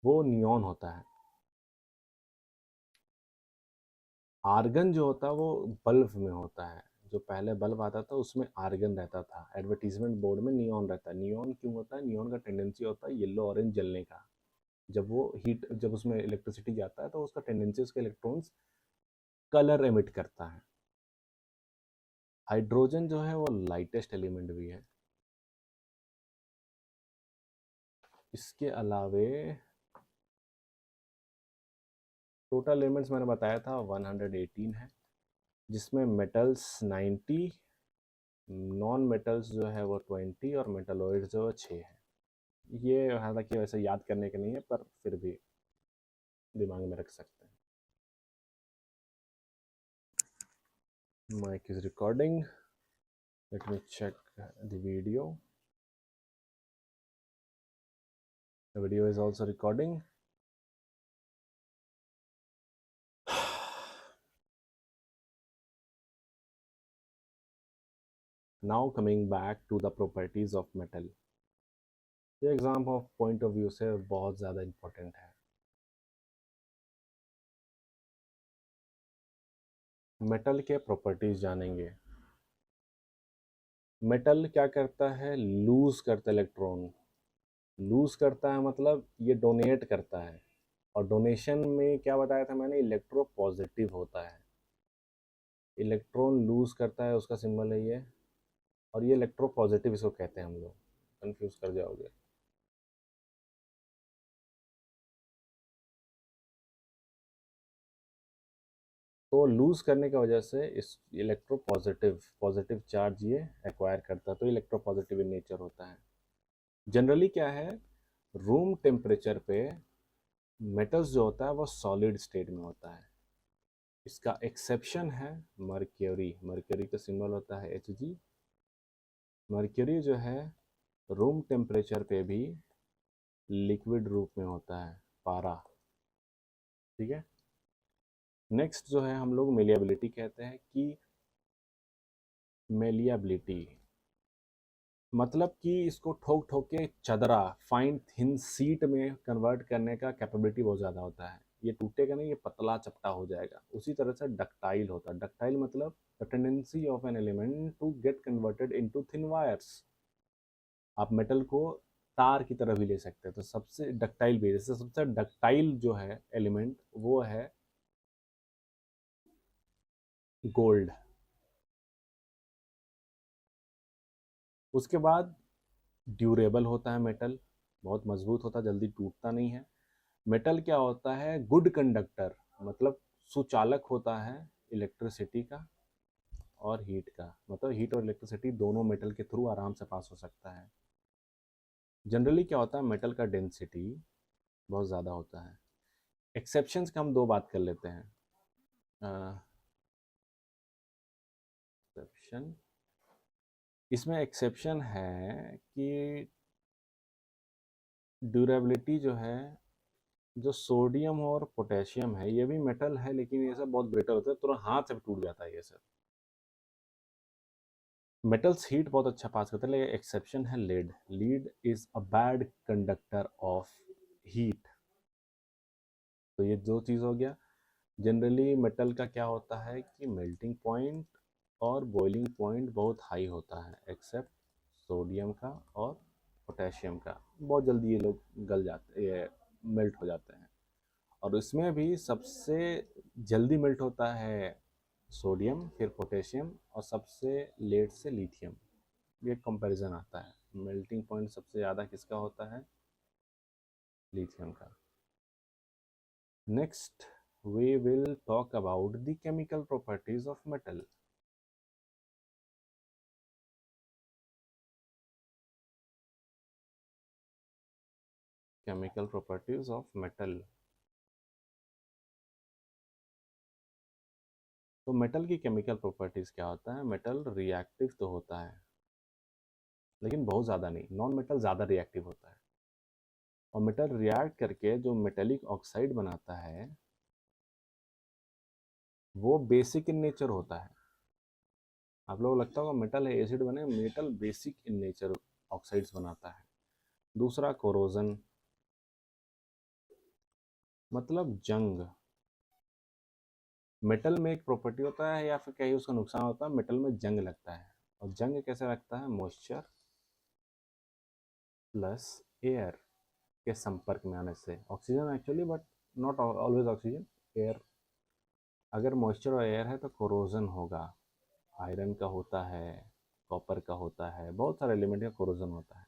वो नियॉन होता है। आर्गन जो होता है वो बल्ब में होता है, जो पहले बल्ब आता था उसमें आर्गन रहता था, एडवर्टीजमेंट बोर्ड में नियॉन रहता है। नियॉन क्यों होता है? नियॉन का टेंडेंसी होता है येलो ऑरेंज जलने का। जब वो हीट, जब उसमें इलेक्ट्रिसिटी जाता है तो उसका टेंडेंसी उसके इलेक्ट्रॉन्स कलर एमिट करता है। हाइड्रोजन जो है वो लाइटेस्ट एलिमेंट भी है। इसके अलावे टोटल एलिमेंट्स मैंने बताया था 118 है, जिसमें मेटल्स 90, नॉन मेटल्स जो है वो 20 और मेटलॉइड्स जो है 6 है। ये हालांकि वैसे याद करने के नहीं है पर फिर भी दिमाग में रख सकते हैं। Mic is recording, let me check the video. The video is also recording. Now coming back to the properties of metal. ये exam of point of view से बहुत ज़्यादा इम्पोर्टेंट है। मेटल के प्रॉपर्टीज जानेंगे। मेटल क्या करता है? लूज करता है इलेक्ट्रॉन। लूज करता है मतलब ये डोनेट करता है, और डोनेशन में क्या बताया था मैंने? इलेक्ट्रो पॉजिटिव होता है। इलेक्ट्रॉन लूज करता है, उसका सिंबल है ये, और ये इलेक्ट्रो पॉजिटिव इसको कहते हैं। हम लोग कंफ्यूज कर जाओगे। तो लूज करने की वजह से इस इलेक्ट्रो पॉजिटिव पॉजिटिव चार्ज ये एक्वायर करता है, तो इलेक्ट्रो पॉजिटिव इन नेचर होता है। जनरली क्या है, रूम टेम्परेचर पे मेटल्स जो होता है वो सॉलिड स्टेट में होता है। इसका एक्सेप्शन है मर्क्यूरी। मर्क्यूरी का सिंबल होता है Hg। मर्क्यूरी जो है रूम टेम्परेचर पे भी लिक्विड रूप में होता है, पारा। ठीक है, नेक्स्ट जो है हम लोग मेलिएबिलिटी कहते हैं कि मेलिएबिलिटी मतलब कि इसको ठोक ठोक के चदरा, फाइन थिन सीट में कन्वर्ट करने का कैपेबिलिटी बहुत ज़्यादा होता है। ये टूटेगा नहीं, ये पतला चपटा हो जाएगा। उसी तरह से डक्टाइल होता है। डक्टाइल मतलब the tendency of an element to get converted into thin wires. आप मेटल को तार की तरह भी ले सकते हैं, तो सबसे डक्टाइल भी, जैसे सबसे डक्टाइल जो है एलिमेंट वो है गोल्ड। उसके बाद ड्यूरेबल होता है मेटल, बहुत मजबूत होता है, जल्दी टूटता नहीं है। मेटल क्या होता है? गुड कंडक्टर, मतलब सुचालक होता है इलेक्ट्रिसिटी का और हीट का, मतलब हीट और इलेक्ट्रिसिटी दोनों मेटल के थ्रू आराम से पास हो सकता है। जनरली क्या होता है, मेटल का डेंसिटी बहुत ज़्यादा होता है। एक्सेप्शंस का हम दो बात कर लेते हैं। एक्सेप्शन, इसमें एक्सेप्शन है कि ड्यूरेबिलिटी जो है, जो सोडियम और पोटेशियम है ये भी मेटल है, लेकिन ये सब बहुत ब्रिटल होता है, तुरंत हाथ से टूट जाता है ये सब। मेटल्स हीट बहुत अच्छा पास करते हैं, लेकिन एक्सेप्शन है lead. Lead is a bad conductor of heat. तो ये दो चीज़ हो गया। जनरली मेटल का क्या होता है कि मेल्टिंग पॉइंट और बॉइलिंग पॉइंट बहुत हाई होता है, एक्सेप्ट सोडियम का और पोटेशियम का। बहुत जल्दी ये लोग गल जाते, ये मेल्ट हो जाते हैं। और इसमें भी सबसे जल्दी मेल्ट होता है सोडियम, फिर पोटेशियम, और सबसे लेट से लिथियम। ये कंपैरिजन आता है, मेल्टिंग पॉइंट सबसे ज़्यादा किसका होता है? लिथियम का। Next we will talk about the chemical properties of metal. Chemical properties of metal. तो मेटल की केमिकल प्रॉपर्टीज क्या होता है? मेटल रिएक्टिव तो होता है, लेकिन बहुत ज़्यादा नहीं। नॉन मेटल ज़्यादा रिएक्टिव होता है, और मेटल रिएक्ट करके जो मेटेलिक ऑक्साइड बनाता है वो बेसिक इन नेचर होता है। आप लोगों को लगता होगा मेटल है एसिड बने, metal basic in nature oxides बनाता है। दूसरा कोरोजन, मतलब जंग। मेटल में एक प्रॉपर्टी होता है, या फिर कहीं उसका नुकसान होता है, मेटल में जंग लगता है। और जंग कैसे लगता है? मॉइस्चर प्लस एयर के संपर्क में आने से। Oxygen actually, but not always oxygen, air. अगर मॉइस्चर और एयर है तो कोरोजन होगा। आयरन का होता है, कॉपर का होता है, बहुत सारे एलिमेंट का कोरोजन होता है।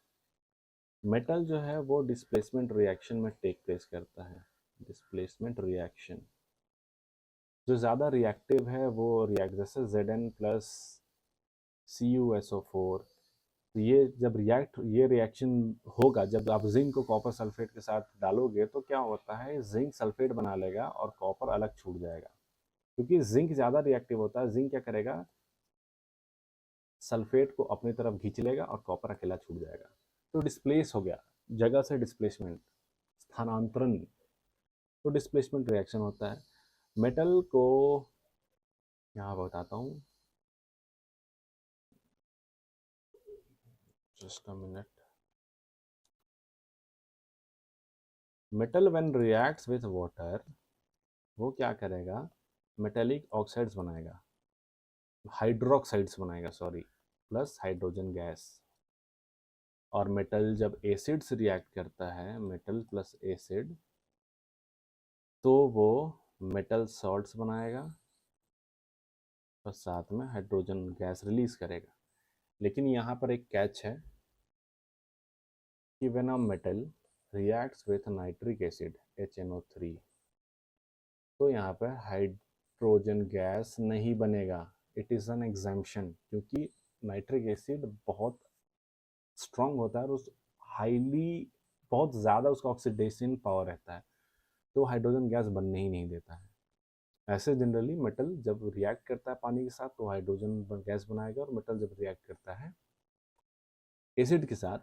मेटल जो है वो डिस्प्लेसमेंट रिएक्शन में टेक प्लेस करता है। डिस्प्लेसमेंट रिएक्शन, जो ज़्यादा रिएक्टिव है वो रिएक्ट, जैसे Zn प्लस CuSO4। तो ये जब ये रिएक्शन होगा, जब आप जिंक को कॉपर सल्फेट के साथ डालोगे तो क्या होता है, जिंक सल्फेट बना लेगा और कॉपर अलग छूट जाएगा। क्योंकि जिंक ज़्यादा रिएक्टिव होता है, जिंक क्या करेगा, सल्फेट को अपनी तरफ खींच लेगा और कॉपर अकेला छूट जाएगा। तो डिस्प्लेस हो गया, जगह से डिस्प्लेसमेंट, स्थानांतरण। तो डिस्प्लेसमेंट रिएक्शन होता है। मेटल को यहाँ बताता हूँ, just a minute. Metal when reacts with water, वो क्या करेगा, मेटेलिक ऑक्साइड्स बनाएगा, हाइड्रोक्साइड्स बनाएगा, सॉरी, प्लस हाइड्रोजन गैस। और मेटल जब एसिड से रिएक्ट करता है, मेटल प्लस एसिड, तो वो मेटल सॉल्ट्स बनाएगा और साथ में हाइड्रोजन गैस रिलीज करेगा। लेकिन यहाँ पर एक कैच है कि when a metal reacts with nitric acid HNO3, तो यहाँ पर हाइड्रोजन गैस नहीं बनेगा। इट इज़ एन एग्जाम्पशन, क्योंकि नाइट्रिक एसिड बहुत स्ट्रांग होता है और उस हाईली, बहुत ज़्यादा उसका ऑक्सीडेशन पावर रहता है, तो हाइड्रोजन गैस बनने ही नहीं देता है। ऐसे जनरली मेटल जब रिएक्ट करता है पानी के साथ तो हाइड्रोजन गैस बनाएगा, और मेटल जब रिएक्ट करता है एसिड के साथ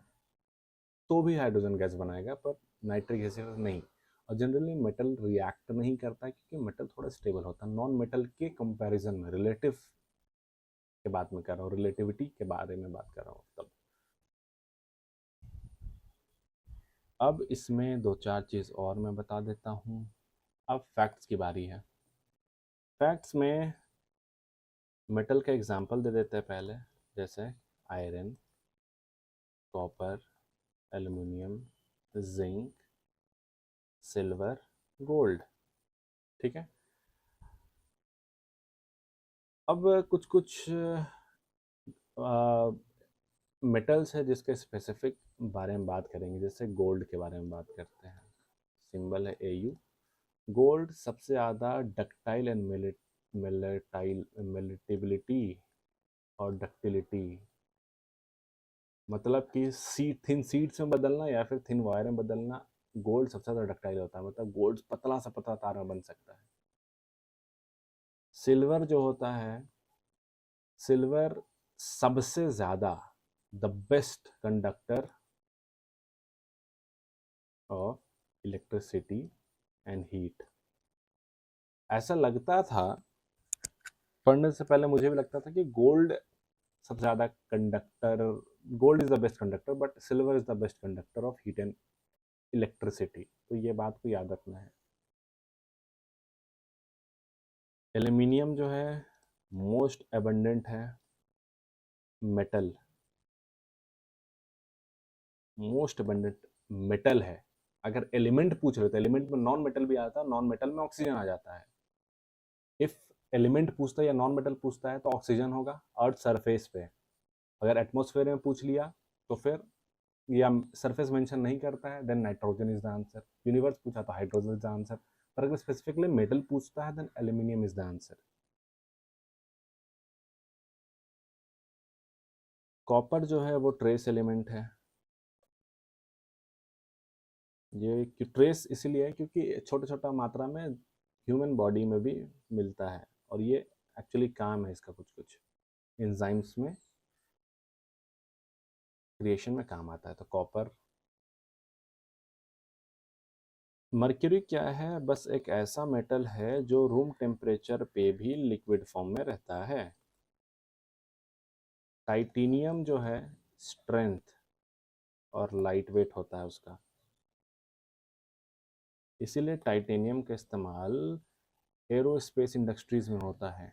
तो भी हाइड्रोजन गैस बनाएगा, पर नाइट्रिक एसिड नहीं। और जनरली मेटल रिएक्ट नहीं करता है, क्योंकि मेटल थोड़ा स्टेबल होता है नॉन मेटल के कंपैरिजन में। रिलेटिव के बात में कर रहा हूँ, रिलेटिविटी के बारे में बात कर रहा हूँ तब। अब इसमें दो चार चीज़ और मैं बता देता हूँ। अब फैक्ट्स की बारी है। फैक्ट्स में मेटल का एग्जांपल दे देते हैं पहले, जैसे iron, copper, aluminium, zinc, silver, gold. ठीक है। अब कुछ कुछ मेटल्स है जिसके स्पेसिफिक बारे में बात करेंगे, जैसे गोल्ड के बारे में बात करते हैं। सिंबल है AU। गोल्ड सबसे ज़्यादा डक्टाइल एंड मेलेटिबिलिटी और डक्टिलिटी, मतलब कि थिन सीड्स में बदलना या फिर थिन वायर में बदलना, गोल्ड सबसे ज़्यादा डक्टाइल होता है, मतलब गोल्ड पतला सा पतला तार में बन सकता है। सिल्वर जो होता है, सिल्वर सबसे ज़्यादा the best conductor of electricity and heat. ऐसा लगता था, पढ़ने से पहले मुझे भी लगता था कि गोल्ड सबसे ज़्यादा conductor, gold is the best conductor, but silver is the best conductor of heat and electricity. तो ये बात को याद रखना है। एल्यूमिनियम जो है मोस्ट एबंडेंट है मेटल, मोस्ट एबंडेंट मेटल है। अगर एलिमेंट पूछ रहे तो एलिमेंट में नॉन मेटल भी आता है, नॉन मेटल में ऑक्सीजन आ जाता है। इफ एलिमेंट पूछता है या नॉन मेटल पूछता है तो ऑक्सीजन होगा अर्थ सरफेस पे। अगर एटमॉस्फेयर में पूछ लिया तो फिर, या सरफेस मेंशन नहीं करता है, then nitrogen is the answer. Universe पूछा तो हाइड्रोजन इज द आंसर। पर अगर स्पेसिफिकली मेटल पूछता है then aluminium is the answer. Copper जो है वो ट्रेस एलिमेंट है। ये ट्रेस इसीलिए है क्योंकि छोटा छोटा मात्रा में ह्यूमन बॉडी में भी मिलता है, और ये एक्चुअली काम है इसका, कुछ कुछ एंजाइम्स में क्रिएशन में काम आता है। तो कॉपर। मर्क्यूरी क्या है? बस एक ऐसा मेटल है जो रूम टेम्परेचर पे भी लिक्विड फॉर्म में रहता है। टाइटेनियम जो है स्ट्रेंथ और लाइट वेट होता है उसका, इसीलिए टाइटेनियम का इस्तेमाल एरोस्पेस इंडस्ट्रीज में होता है।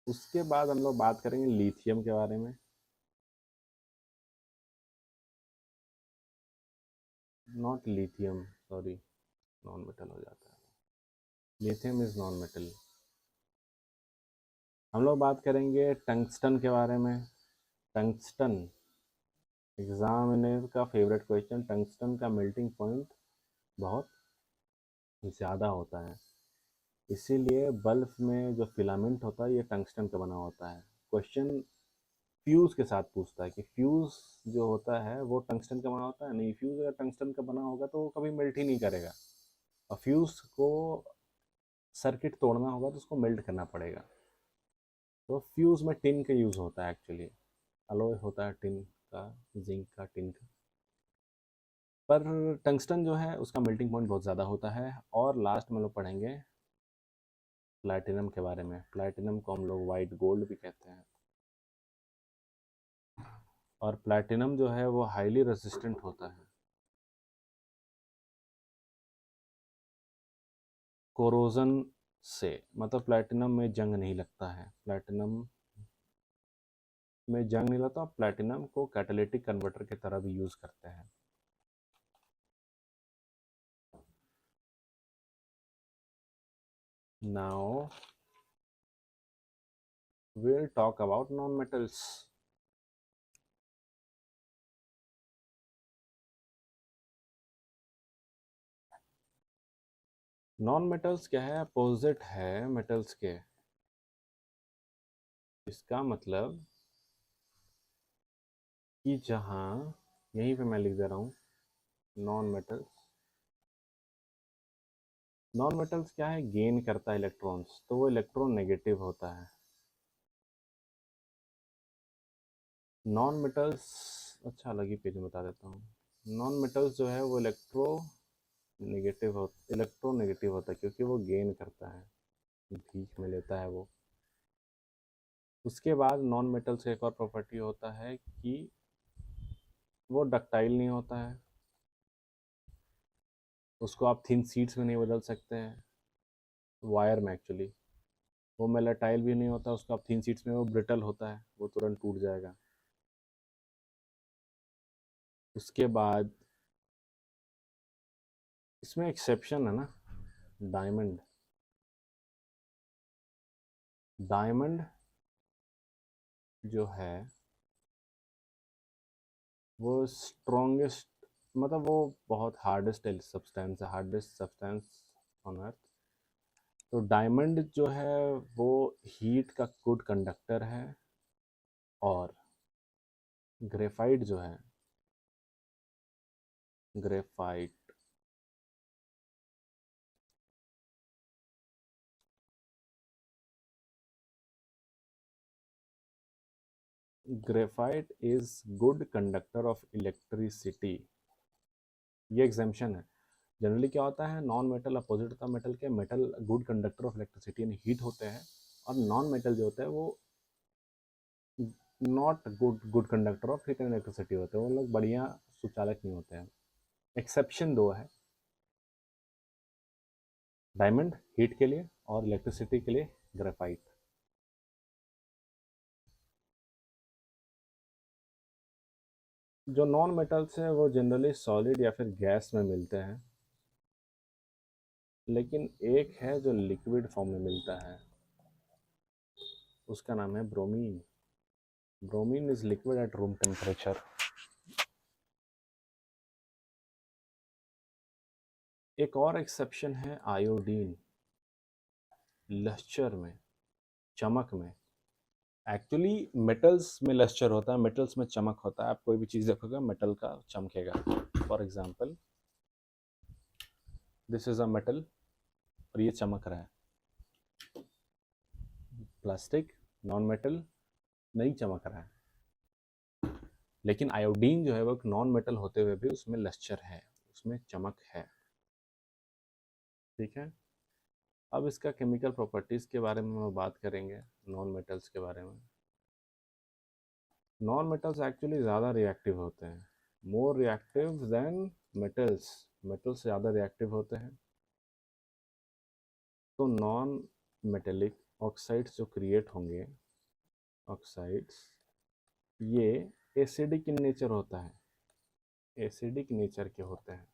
उसके बाद हम लोग बात करेंगे लिथियम के बारे में। Not lithium, sorry, non metal हो जाता है। Lithium is non metal. हम लोग बात करेंगे टंगस्टन के बारे में। टंगस्टन एग्जामिनर का फेवरेट क्वेश्चन। टंगस्टन का मेल्टिंग पॉइंट बहुत ज़्यादा होता है, इसीलिए बल्ब में जो फिलामेंट होता है ये टंगस्टन का बना होता है। क्वेश्चन फ्यूज़ के साथ पूछता है कि फ्यूज़ जो होता है वो टंगस्टन का बना होता है। नहीं, फ्यूज़ अगर टंगस्टन का बना होगा तो वो कभी मेल्ट ही नहीं करेगा, और फ्यूज़ को सर्किट तोड़ना होगा तो उसको मेल्ट करना पड़ेगा। तो फ्यूज़ में टिन का यूज़ होता है एक्चुअली, अलॉय होता है टिन का, जिंक का, टिन का। पर टंगस्टन जो है उसका मेल्टिंग पॉइंट बहुत ज़्यादा होता है। और लास्ट में लोग पढ़ेंगे प्लैटिनम के बारे में। प्लैटिनम को हम लोग वाइट गोल्ड भी कहते हैं। और प्लैटिनम जो है वो हाईली रेजिस्टेंट होता है कोरोजन से, मतलब प्लैटिनम में जंग नहीं लगता है। प्लैटिनम में जंग नहीं लगता। प्लैटिनम को कैटालिटिक कन्वर्टर की तरह भी यूज़ करते हैं। Now we'll talk about non-metals. Non metals क्या है? अपोजिट है मेटल्स के। इसका मतलब कि जहाँ, यहीं पे मैं लिख दे रहा हूँ नॉन मेटल्स। नॉन मेटल्स क्या है? गेन करता है इलेक्ट्रॉन्स, तो वो इलेक्ट्रॉन नेगेटिव होता है। नॉन मेटल्स, अच्छा अलग ही पेज में बता देता हूँ। नॉन मेटल्स जो है वो इलेक्ट्रो नेगेटिव होता है क्योंकि वो गेन करता है, बीच में लेता है वो। उसके बाद नॉन मेटल्स का एक और प्रॉपर्टी होता है कि वो डक्टाइल नहीं होता है, उसको आप थिन शीट्स में नहीं बदल सकते हैं वायर में एक्चुअली। वो मेलेटाइल भी नहीं होता, उसको आप थिन शीट्स में, वो ब्रिटल होता है, वो तुरंत टूट जाएगा। उसके बाद इसमें एक्सेप्शन है ना, डायमंड। डायमंड जो है वो स्ट्रॉन्गेस्ट मतलब वो बहुत हार्डेस्ट सब्सटेंस है, हार्डेस्ट सब्सटेंस ऑन अर्थ। तो डायमंड जो है वो हीट का गुड कंडक्टर है, और ग्रेफाइट जो है, graphite graphite is good conductor of electricity. ये एग्जाम्पशन है। जनरली क्या होता है, नॉन मेटल अपोजिट होता है मेटल के। Metal good conductor of electricity यानी हीट होते हैं, और नॉन मेटल जो होता है वो not good conductor of heat and electricity होते हैं, वो लोग बढ़िया सुचालक नहीं होते हैं। एक्सेप्शन दो है, डायमंड हीट के लिए और इलेक्ट्रिसिटी के लिए ग्रेफाइट। जो नॉन मेटल्स हैं वो जनरली सॉलिड या फिर गैस में मिलते हैं, लेकिन एक है जो लिक्विड फॉर्म में मिलता है, उसका नाम है bromine. Bromine is liquid at room temperature. एक और एक्सेप्शन है आयोडीन, लस्चर में, चमक में। एक्चुअली मेटल्स में लस्चर होता है, मेटल्स में चमक होता है। आप कोई भी चीज़ देखोगे मेटल का चमकेगा। For example this is a metal और ये चमक रहा है। प्लास्टिक नॉन मेटल नहीं चमक रहा है, लेकिन आयोडीन जो है वो एक नॉन मेटल होते हुए भी उसमें लस्चर है, उसमें चमक है। ठीक है। अब इसका केमिकल प्रॉपर्टीज के बारे में हम बात करेंगे, नॉन मेटल्स के बारे में। नॉन मेटल्स एक्चुअली ज़्यादा रिएक्टिव होते हैं, more reactive than metals. Metals ज़्यादा रिएक्टिव होते हैं। तो नॉन मेटेलिक ऑक्साइड्स जो क्रिएट होंगे, ऑक्साइड्स, ये एसिडिक इन नेचर होता है, एसिडिक नेचर के होते हैं।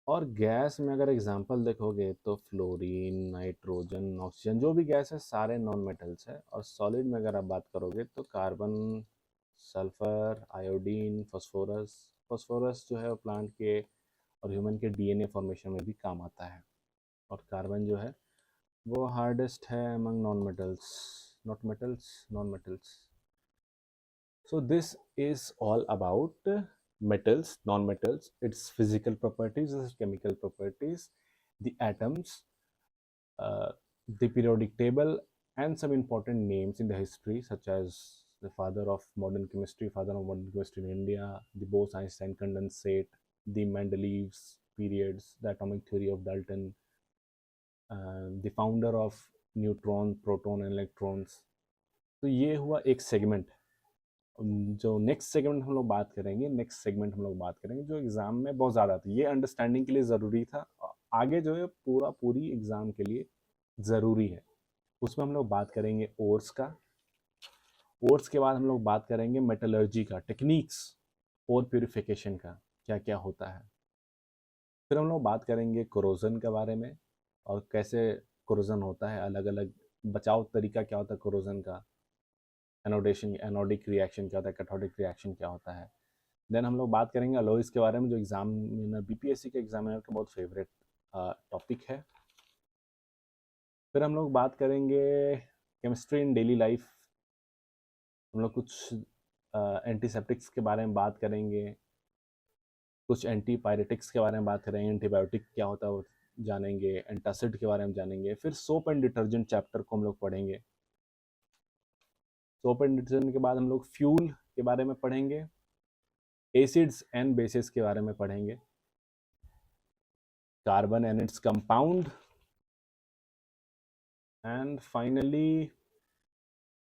और गैस में अगर एग्जांपल देखोगे तो फ्लोरीन, नाइट्रोजन, ऑक्सीजन, जो भी गैस है सारे नॉन मेटल्स है। और सॉलिड में अगर आप बात करोगे तो carbon, sulphur, iodine, phosphorus. Phosphorus जो है वो प्लांट के और ह्यूमन के डीएनए फॉर्मेशन में भी काम आता है। और कार्बन जो है वो हार्डेस्ट है among non metals, not metals, non metals. So this is all about metals, non-metals, its physical properties, its chemical properties, the atoms, uh, the periodic table, and some important names in the history, such as the father of modern chemistry in India, the Bose-Einstein condensate, the Mendeleev's periods, the atomic theory of Dalton, the founder of neutron, proton, and electrons. तो ये हुआ एक segment. जो next segment हम लोग बात करेंगे, next segment हम लोग बात करेंगे जो एग्जाम में बहुत ज़्यादा था, ये अंडरस्टैंडिंग के लिए ज़रूरी था, आगे जो है पूरी एग्जाम के लिए ज़रूरी है। उसमें हम लोग बात करेंगे ओर्स का। ओर्स के बाद हम लोग बात करेंगे मेटलर्जी का, टेक्निक्स और प्यूरिफिकेशन का, क्या क्या होता है। फिर हम लोग बात करेंगे कोरोजन के बारे में, और कैसे कोरोजन होता है, अलग अलग बचाव तरीका क्या होता है कोरोजन का, एनोडेशन, एनोडिक रिएक्शन क्या होता है, कैथोडिक रिएक्शन क्या होता है। देन हम लोग बात करेंगे अलॉयज के बारे में, जो एग्जामिनर, बीपीएससी के एग्जामिनर का बहुत फेवरेट टॉपिक है। फिर हम लोग बात करेंगे केमिस्ट्री इन डेली लाइफ। हम लोग कुछ एंटीसेप्टिक्स के बारे में बात करेंगे, कुछ एंटीपायरेटिक्स के बारे में बात करेंगे, एंटीबायोटिक क्या होता है वो जानेंगे, एंटासिड के बारे में जानेंगे। फिर सोप एंड डिटर्जेंट चैप्टर को हम लोग पढ़ेंगे। सोप एंड डिटर्जेंट के बाद हम लोग फ्यूल के बारे में पढ़ेंगे, एसिड्स एंड बेसिस के बारे में पढ़ेंगे, carbon and its compound, and finally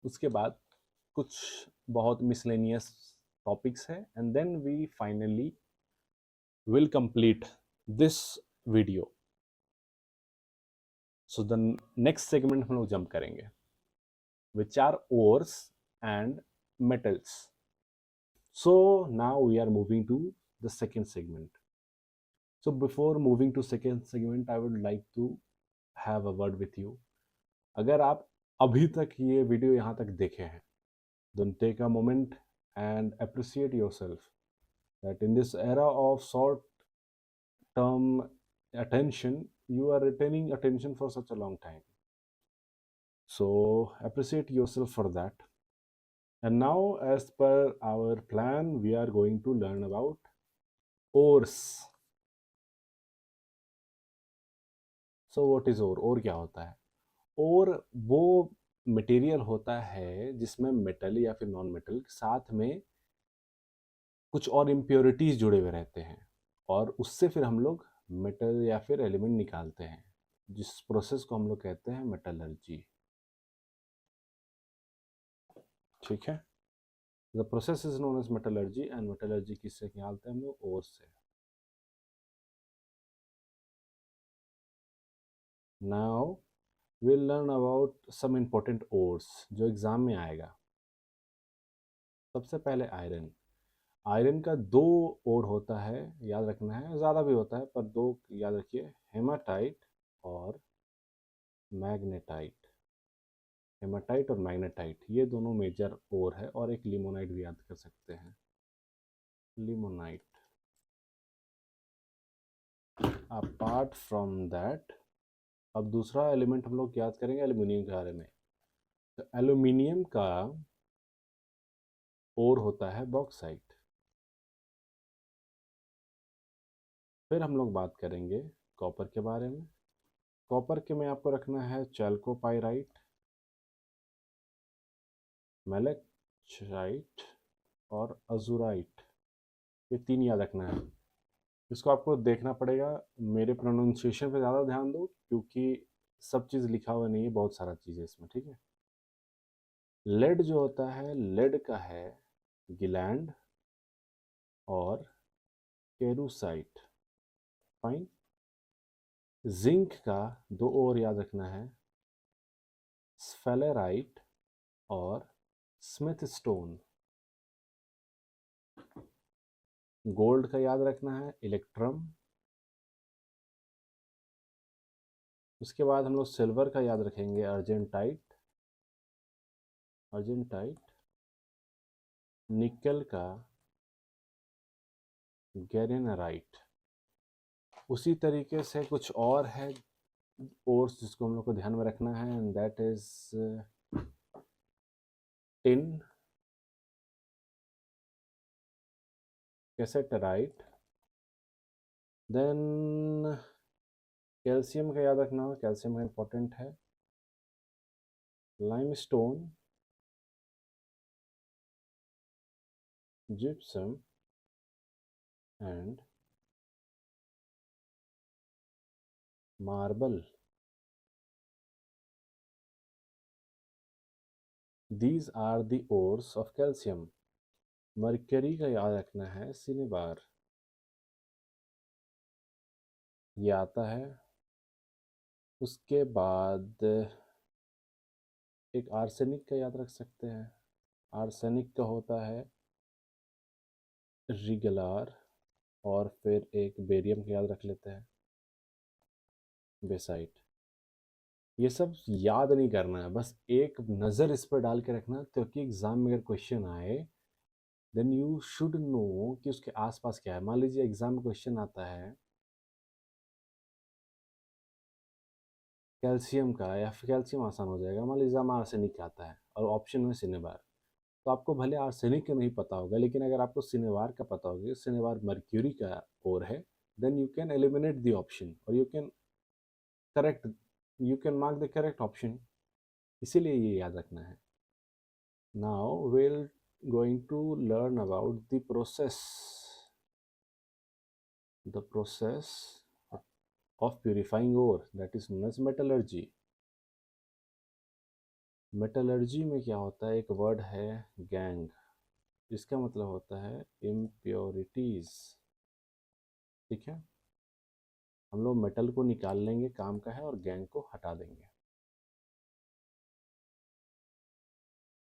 उसके बाद कुछ बहुत मिसलेनियस टॉपिक्स है, and then we finally will complete this video. So the next segment हम लोग जंप करेंगे, which are ores and metals. So now we are moving to the second segment. So before moving to second segment I would like to have a word with you. अगर आप अभी तक ये video यहाँ तक देखे हैं then take a moment and appreciate yourself that in this era of short term attention, you are retaining attention for such a long time. So appreciate yourself for that. And now, as per our plan, we are going to learn about ores. So what is ore? ore क्या होता है? ore वो material होता है जिसमें metal या फिर non metal साथ में कुछ और इम्प्योरिटीज जुड़े हुए रहते हैं, और उससे फिर हम लोग मेटल या फिर एलिमेंट निकालते हैं, जिस प्रोसेस को हम लोग कहते हैं मेटलर्जी। ठीक है, the process is known as metallurgy, and metallurgy किससे निकालते हैं हम लोग? ओर से। Now will learn about some important ores जो एग्जाम में आएगा। सबसे पहले आयरन। आयरन का दो ओर होता है, याद रखना है, ज़्यादा भी होता है पर दो याद रखिए, हेमाटाइट और मैग्नेटाइट। हेमाटाइट और मैग्नेटाइट ये दोनों मेजर ओर है, और एक लिमोनाइट भी याद कर सकते हैं, लिमोनाइट। अपार्ट फ्रॉम दैट, अब दूसरा एलिमेंट हम लोग याद करेंगे एल्यूमिनियम के बारे में। तो एल्यूमिनियम का ओर होता है बॉक्साइट। फिर हम लोग बात करेंगे कॉपर के बारे में। कॉपर के में आपको रखना है चैल्कोपाइराइट, मेलेक्चाइट और अजुराइट। ये तीन याद रखना है। इसको आपको देखना पड़ेगा, मेरे प्रोनाउंसिएशन पे ज़्यादा ध्यान दो क्योंकि सब चीज़ लिखा हुआ नहीं है, बहुत सारा चीज़ है इसमें। ठीक है, लेड जो होता है, लेड का है गिलैंड और केरूसाइट। फाइन। जिंक का दो और याद रखना है, स्फेलेराइट और स्मिथ स्टोन। गोल्ड का याद रखना है इलेक्ट्रम। उसके बाद हम लोग सिल्वर का याद रखेंगे अर्जेंटाइट, अर्जेंटाइट। निकल का गैरेनराइट। उसी तरीके से कुछ और है ओर्स जिसको हम लोग को ध्यान में रखना है, and that is tin, cassiterite. Then calcium का याद रखना होगा, कैल्शियम का इंपॉर्टेंट है, limestone, gypsum and marble. These are the ores of calcium. Mercury का याद रखना है सिनेबार, ये आता है। उसके बाद एक आर्सेनिक का याद रख सकते हैं, आर्सेनिक का होता है रिगलार, और फिर एक बेरियम का याद रख लेते हैं, बेसाइट। ये सब याद नहीं करना है, बस एक नज़र इस पर डाल के रखना, क्योंकि एग्जाम में अगर क्वेश्चन आए देन यू शुड नो कि उसके आसपास क्या है। मान लीजिए एग्जाम में क्वेश्चन आता है कैल्शियम का, या फिर कैल्शियम आसान हो जाएगा, मान लीजिए आर्सेनिक आता है और ऑप्शन में सिनेबार, तो आपको भले आर्सेनिक का नहीं पता होगा, लेकिन अगर आपको सिनेबार का पता होगा कि सिनेबार मर्क्यूरी का ओर है, then you can eliminate the option, और you can correct, you can mark the correct option. इसीलिए ये याद रखना है। Now will going to learn about the process of purifying ore, that is known as metallurgy. Metallurgy में क्या होता है, एक वर्ड है गैंग, इसका मतलब होता है इम्प्योरिटीज। ठीक है, हम लोग मेटल को निकाल लेंगे, काम का है, और गैंग को हटा देंगे।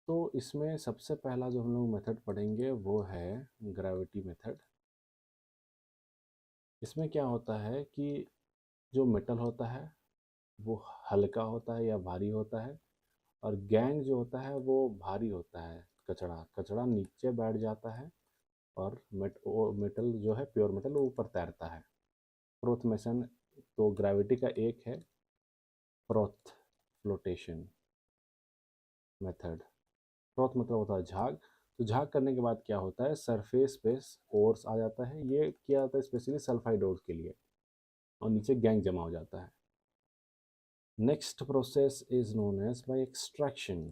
तो इसमें सबसे पहला जो हम लोग मेथड पढ़ेंगे वो है ग्रेविटी मेथड। इसमें क्या होता है कि जो मेटल होता है वो हल्का होता है या भारी होता है, और गैंग जो होता है वो भारी होता है। कचरा कचरा नीचे बैठ जाता है और मेटल जो है प्योर मेटल वो ऊपर तैरता है। फ्रोथ मेसन, तो ग्रेविटी का एक है फ्रोथ फ्लोटेशन मेथड। फ्रोथ मतलब होता है झाग। तो झाग करने के बाद क्या होता है, सरफेस पे ओर्स आ जाता है। ये किया जाता है स्पेशली सल्फाइड ओर्स के लिए, और नीचे गैंग जमा हो जाता है। Next process is known as by extraction.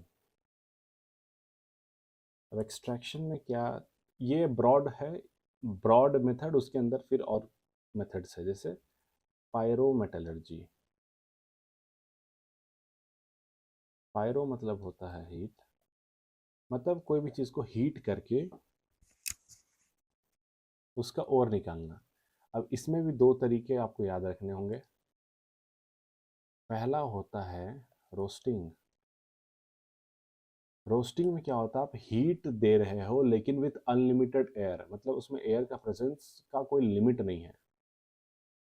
अब एक्सट्रैक्शन में क्या, ये ब्रॉड है, ब्रॉड मेथड। उसके अंदर फिर और मेथड्स है, जैसे पायरोमेटलर्जी। पायरो मतलब होता है हीट, मतलब कोई भी चीज़ को हीट करके उसका और निकालना। अब इसमें भी दो तरीके आपको याद रखने होंगे। पहला होता है रोस्टिंग। रोस्टिंग में क्या होता है, आप हीट दे रहे हो लेकिन विथ अनलिमिटेड एयर, मतलब उसमें एयर का प्रेजेंस का कोई लिमिट नहीं है।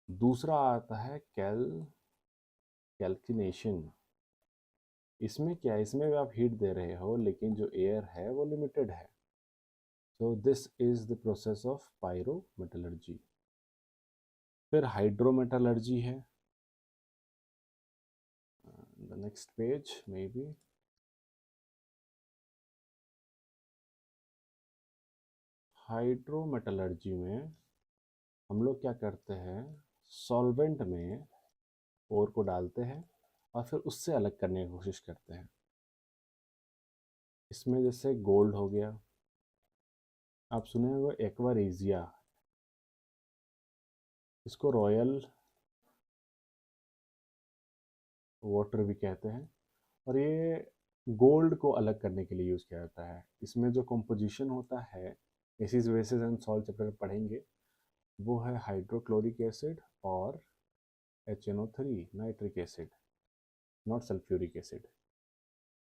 दूसरा आता है कैल्किनेशन। इसमें क्या है, इसमें भी आप हीट दे रहे हो लेकिन जो एयर है वो लिमिटेड है। So this is the process of pyrometallurgy. फिर हाइड्रोमेटलर्जी है। The next page may be. Hydrometallurgy में हम लोग क्या करते हैं, सॉल्वेंट में ओर को डालते हैं और फिर उससे अलग करने की कोशिश करते हैं। इसमें जैसे गोल्ड हो गया, आप सुने होंगे एक्वारेजिया, इसको रॉयल वाटर भी कहते हैं। और ये गोल्ड को अलग करने के लिए यूज़ किया जाता है। इसमें जो कंपोजिशन होता है, acids bases and salt chapter में पढ़ेंगे, वो है हाइड्रोक्लोरिक एसिड और HNO3 nitric acid, not sulphuric acid.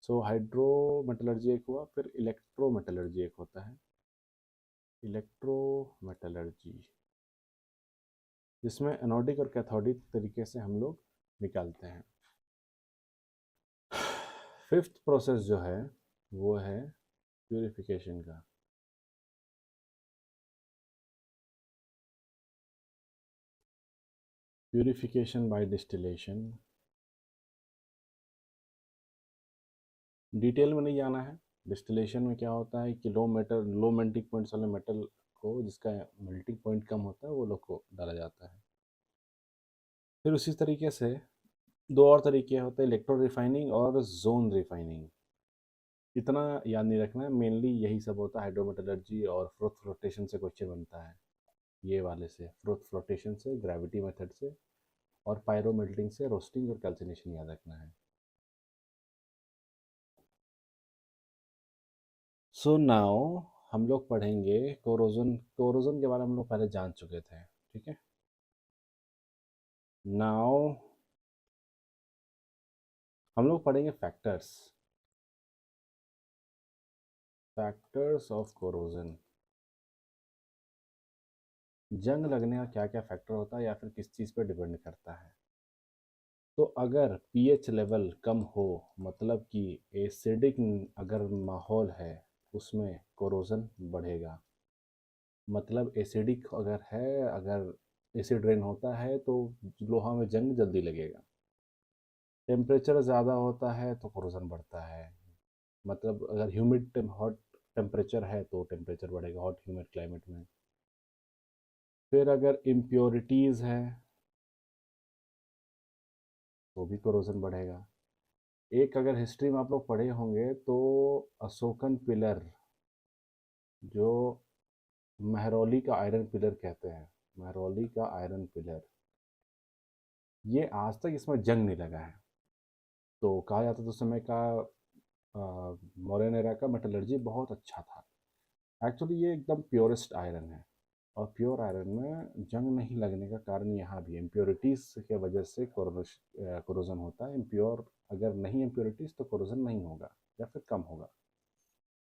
So hydrometallurgy एक हुआ, फिर इलेक्ट्रोमेटलर्जी एक होता है। इलेक्ट्रोमेटलर्जी जिसमें एनोडिक और कैथोडिक तरीके से हम लोग निकालते हैं। फिफ्थ प्रोसेस जो है वो है प्यूरिफिकेशन का। प्यूरिफिकेशन बाय डिस्टिलेशन, डिटेल में नहीं जाना है। डिस्टिलेशन में क्या होता है कि लो मेल्टिंग पॉइंट्स वाले मेटल को, जिसका मेल्टिंग पॉइंट कम होता है, वो लोग को डाला जाता है। फिर उसी तरीके से दो और तरीके होते हैं, इलेक्ट्रो रिफाइनिंग और जोन रिफाइनिंग। इतना याद नहीं रखना है, मेनली यही सब होता है। हाइड्रोमेटलर्जी और फ्रोथ फ्लोटेशन से क्वेश्चन बनता है, ये वाले से, फ्रोथ फ्लोटेशन से, ग्रेविटी मेथड से, और पायरो मेल्टिंग से रोस्टिंग और कैल्सिनेशन याद रखना है। सो नाउ हम लोग पढ़ेंगे कोरोजन। कोरोजन के बारे में हम लोग पहले जान चुके थे, ठीक है। नाउ हम लोग पढ़ेंगे फैक्टर्स, फैक्टर्स ऑफ कोरोजन। जंग लगने का क्या क्या फैक्टर होता है या फिर किस चीज़ पर डिपेंड करता है। तो अगर पीएच लेवल कम हो, मतलब कि एसिडिक अगर माहौल है, उसमें कोरोजन बढ़ेगा। मतलब एसिडिक अगर है, अगर एसिड रेन होता है तो लोहा में जंग जल्दी लगेगा। टेम्परेचर ज़्यादा होता है तो कोरोजन बढ़ता है। मतलब अगर ह्यूमिड हॉट टेम्परेचर है तो टेम्परेचर बढ़ेगा हॉट ह्यूमिड क्लाइमेट में। फिर अगर इम्प्योरिटीज़ है तो भी कोरोजन बढ़ेगा। एक अगर हिस्ट्री में आप लोग पढ़े होंगे तो अशोकन पिलर, जो महरौली का आयरन पिलर कहते हैं, महरौली का आयरन पिलर, ये आज तक इसमें जंग नहीं लगा है। तो कहा जाता था उस समय का मॉडर्न एरा का मेटलर्जी बहुत अच्छा था। एक्चुअली ये एकदम प्योरेस्ट आयरन है, और प्योर आयरन में जंग नहीं लगने का कारण यहाँ भी इम्प्योरिटीज़ के वजह से कोरोजन होता है। इम्प्योर अगर नहीं इम्प्योरिटीज़ तो कोरोजन नहीं होगा या फिर कम होगा,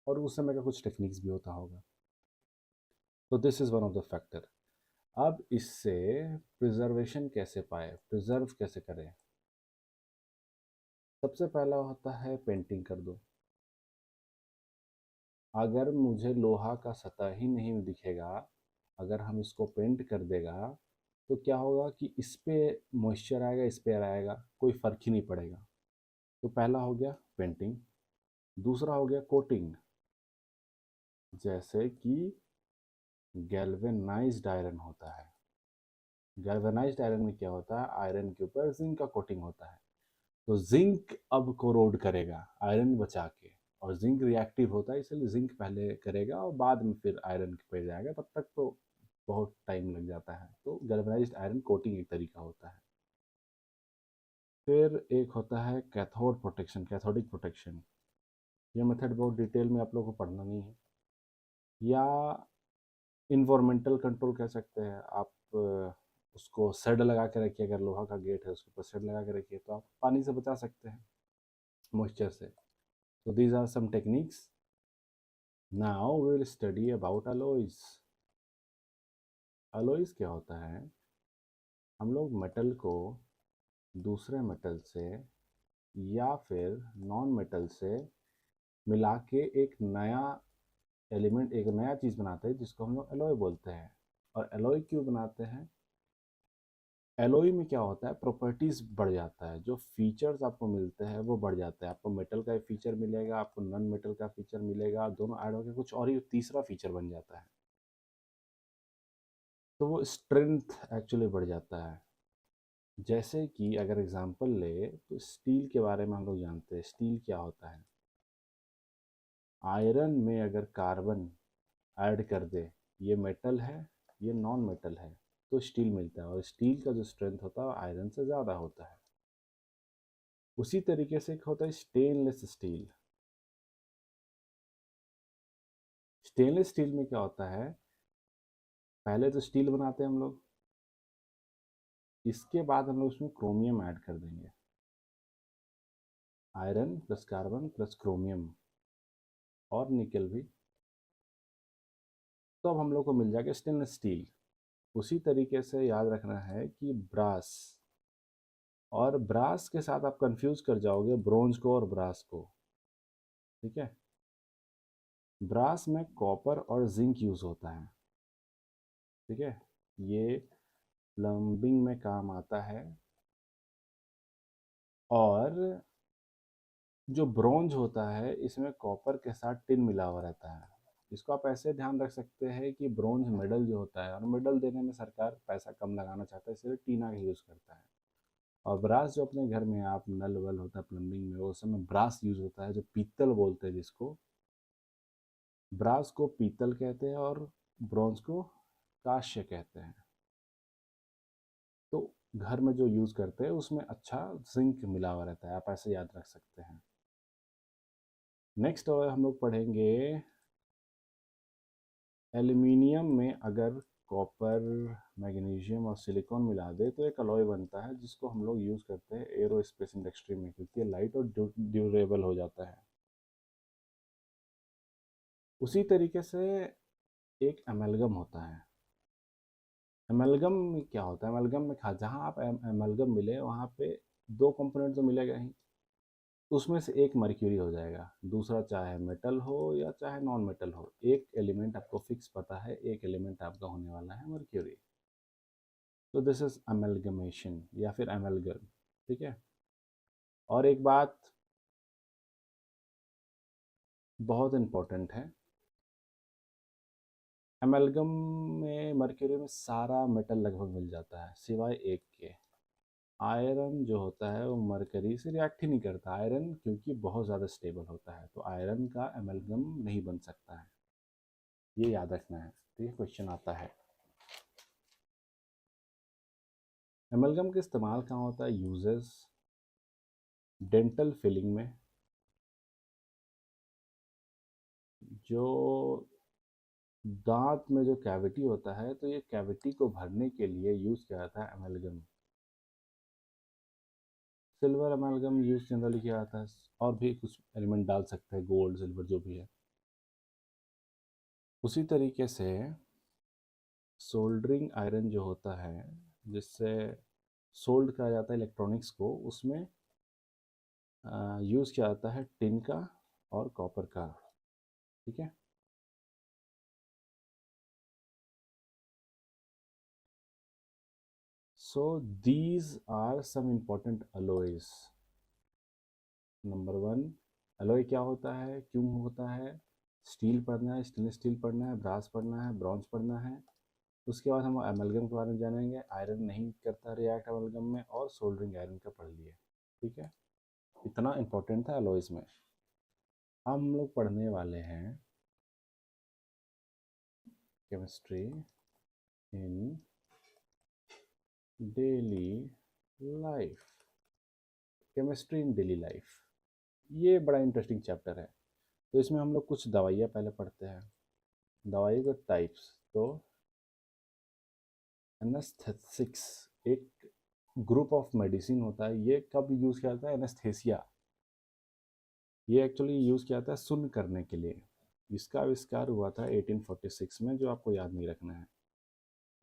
और उस समय का कुछ टेक्निक्स भी होता होगा। तो this is one of the factor. अब इससे प्रिजर्वेशन कैसे पाए, प्रिजर्व कैसे करें। सबसे पहला होता है पेंटिंग कर दो। अगर मुझे लोहा का सतह ही नहीं दिखेगा, अगर हम इसको पेंट कर देगा तो क्या होगा कि इस पे मॉइस्चर आएगा, इस पे आएगा, कोई फ़र्क ही नहीं पड़ेगा। तो पहला हो गया पेंटिंग। दूसरा हो गया कोटिंग, जैसे कि गैल्वेनाइज्ड आयरन होता है। गैल्वेनाइज्ड आयरन में क्या होता है, आयरन के ऊपर जिंक का कोटिंग होता है। तो जिंक अब कोरोड करेगा आयरन बचा के, और जिंक रिएक्टिव होता है, इसलिए जिंक पहले करेगा और बाद में फिर आयरन पे जाएगा, तब तक तो बहुत टाइम लग जाता है। तो गैल्वेनाइज्ड आयरन कोटिंग एक तरीका होता है। फिर एक होता है कैथोड प्रोटेक्शन, कैथोडिक प्रोटेक्शन। ये मेथड बहुत डिटेल में आप लोगों को पढ़ना नहीं है, या इन्वायरमेंटल कंट्रोल कह सकते हैं आप। उसको शेड लगा के रखिए, अगर लोहा का गेट है उसके ऊपर शेड लगा के रखिए, तो आप पानी से बचा सकते हैं, मॉइस्चर से। तो these are some techniques. Now we will study about alloys. Alloys क्या होता है, हम लोग मेटल को दूसरे मेटल से या फिर नॉन मेटल से मिला के एक नया एलिमेंट, एक नया चीज़ बनाते हैं, जिसको हम लोग एलॉय बोलते हैं। और एलॉय क्यों बनाते हैं, एलॉय में क्या होता है, प्रॉपर्टीज बढ़ जाता है, जो फीचर्स आपको मिलते हैं वो बढ़ जाता है। आपको मेटल का फीचर मिलेगा, आपको नॉन मेटल का फीचर मिलेगा, दोनों ऐड होकर कुछ और ही तीसरा फीचर बन जाता है। तो वो स्ट्रेंथ एक्चुअली बढ़ जाता है। जैसे कि अगर एग्जांपल ले तो स्टील के बारे में हम लोग जानते हैं, स्टील क्या होता है। आयरन में अगर कार्बन ऐड कर दे, ये मेटल है, ये नॉन मेटल है, तो स्टील मिलता है, और स्टील का जो स्ट्रेंथ होता है आयरन से ज़्यादा होता है। उसी तरीके से एक होता है स्टेनलेस स्टील। स्टेनलेस स्टील में क्या होता है, पहले तो स्टील बनाते हैं हम लोग, इसके बाद हम लोग उसमें क्रोमियम ऐड कर देंगे, iron plus carbon plus chromium और निकल भी, तो अब हम लोग को मिल जाएगा स्टेनलेस स्टील। उसी तरीके से याद रखना है कि ब्रास, और ब्रास के साथ आप कंफ्यूज कर जाओगे ब्रोंज को और ब्रास को, ठीक है। ब्रास में कॉपर और जिंक यूज होता है, ठीक है, ये प्लम्बिंग में काम आता है। और जो ब्रोंज होता है इसमें कॉपर के साथ टिन मिला हुआ रहता है। इसको आप ऐसे ध्यान रख सकते हैं कि ब्रोंज मेडल जो होता है, और मेडल देने में सरकार पैसा कम लगाना चाहता है, इसलिए टीना का यूज़ करता है। और ब्रास जो अपने घर में आप नल वल होता है प्लम्बिंग में, वो समय ब्रास यूज होता है, जो पीतल बोलते हैं जिसको। ब्रास को पीतल कहते हैं और ब्रॉन्ज को कांस्य कहते हैं। तो घर में जो यूज करते हैं उसमें अच्छा जिंक मिला हुआ रहता है, आप ऐसे याद रख सकते हैं। नेक्स्ट हम लोग पढ़ेंगे एल्यूमिनियम में अगर कॉपर, मैग्नीशियम और सिलिकॉन मिला दे तो एक अलॉय बनता है, जिसको हम लोग यूज़ करते हैं एरोस्पेस इंडस्ट्री में, क्योंकि ये लाइट और ड्यूरेबल हो जाता है। उसी तरीके से एक एमलगम होता है। एमलगम में क्या होता है, एमलगम में खा जहाँ आप एमलगम मिले वहाँ पे दो कंपोनेंट तो मिलेगा ही, उसमें से एक मर्क्यूरी हो जाएगा, दूसरा चाहे मेटल हो या चाहे नॉन मेटल हो, एक एलिमेंट आपको फिक्स पता है, एक एलिमेंट आपका होने वाला है मर्क्यूरी। तो दिस इज अमेलगमेशन या फिर अमेलगम, ठीक है। और एक बात बहुत इंपॉर्टेंट है, अमेलगम में मर्क्यूरी में सारा मेटल लगभग मिल जाता है सिवाय एक के। आयरन जो होता है वो मरकरी से रिएक्ट ही नहीं करता, आयरन क्योंकि बहुत ज़्यादा स्टेबल होता है, तो आयरन का अमेलगम नहीं बन सकता है, ये याद रखना है। तो ये क्वेश्चन आता है। एमलगम का इस्तेमाल कहाँ होता है, यूजेस डेंटल फिलिंग में, जो दांत में जो कैविटी होता है, तो ये कैविटी को भरने के लिए यूज़ किया जाता है amalgam. Silver amalgam use generally किया जाता है, और भी कुछ एलिमेंट डाल सकते हैं, गोल्ड सिल्वर जो भी है। उसी तरीके से सोल्डरिंग आयरन जो होता है, जिससे सोल्ड कहा जाता है इलेक्ट्रॉनिक्स को, उसमें यूज़ किया जाता है टिन का और कॉपर का, ठीक है। So these are some important alloys. Number 1, alloy क्या होता है, क्यों होता है? स्टील पढ़ना है, स्टेनलेस स्टील पढ़ना है, ब्रास पढ़ना है, ब्रॉन्ज पढ़ना है। उसके बाद हम एमलगम के बारे में जानेंगे, आयरन नहीं करता रिएक्ट एमलगम में, और सोल्डरिंग आयरन का पढ़ लिए। ठीक है, इतना इंपॉर्टेंट था अलॉयज में। अब हम लोग पढ़ने वाले हैं chemistry in daily life. Chemistry in daily life, ये बड़ा इंटरेस्टिंग चैप्टर है। तो इसमें हम लोग कुछ दवाइयाँ पहले पढ़ते हैं, दवाई के टाइप्स। तो एनेस्थेटिक्स एक ग्रुप ऑफ मेडिसिन होता है। ये कब यूज़ किया जाता है? एनेस्थेसिया, ये एक्चुअली यूज़ किया जाता है सुन्न करने के लिए। इसका आविष्कार हुआ था 1846 में, जो आपको याद नहीं रखना है।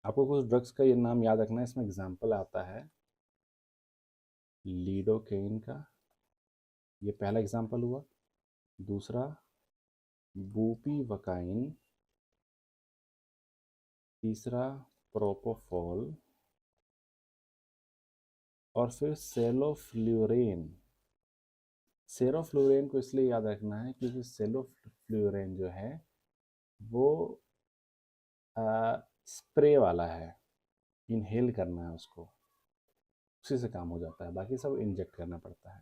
आपको कुछ ड्रग्स का ये नाम याद रखना है। इसमें एग्जाम्पल आता है लीडोकेन का, ये पहला एग्जाम्पल हुआ। दूसरा बुपीवकाइन, तीसरा प्रोपोफॉल, और फिर सेलोफ्लुरेन। सेरोफ्लुरेन को इसलिए याद रखना है क्योंकि सेलोफ्लुरेन जो है वो स्प्रे वाला है, इनहेल करना है उसको, उसी से काम हो जाता है। बाकी सब इंजेक्ट करना पड़ता है।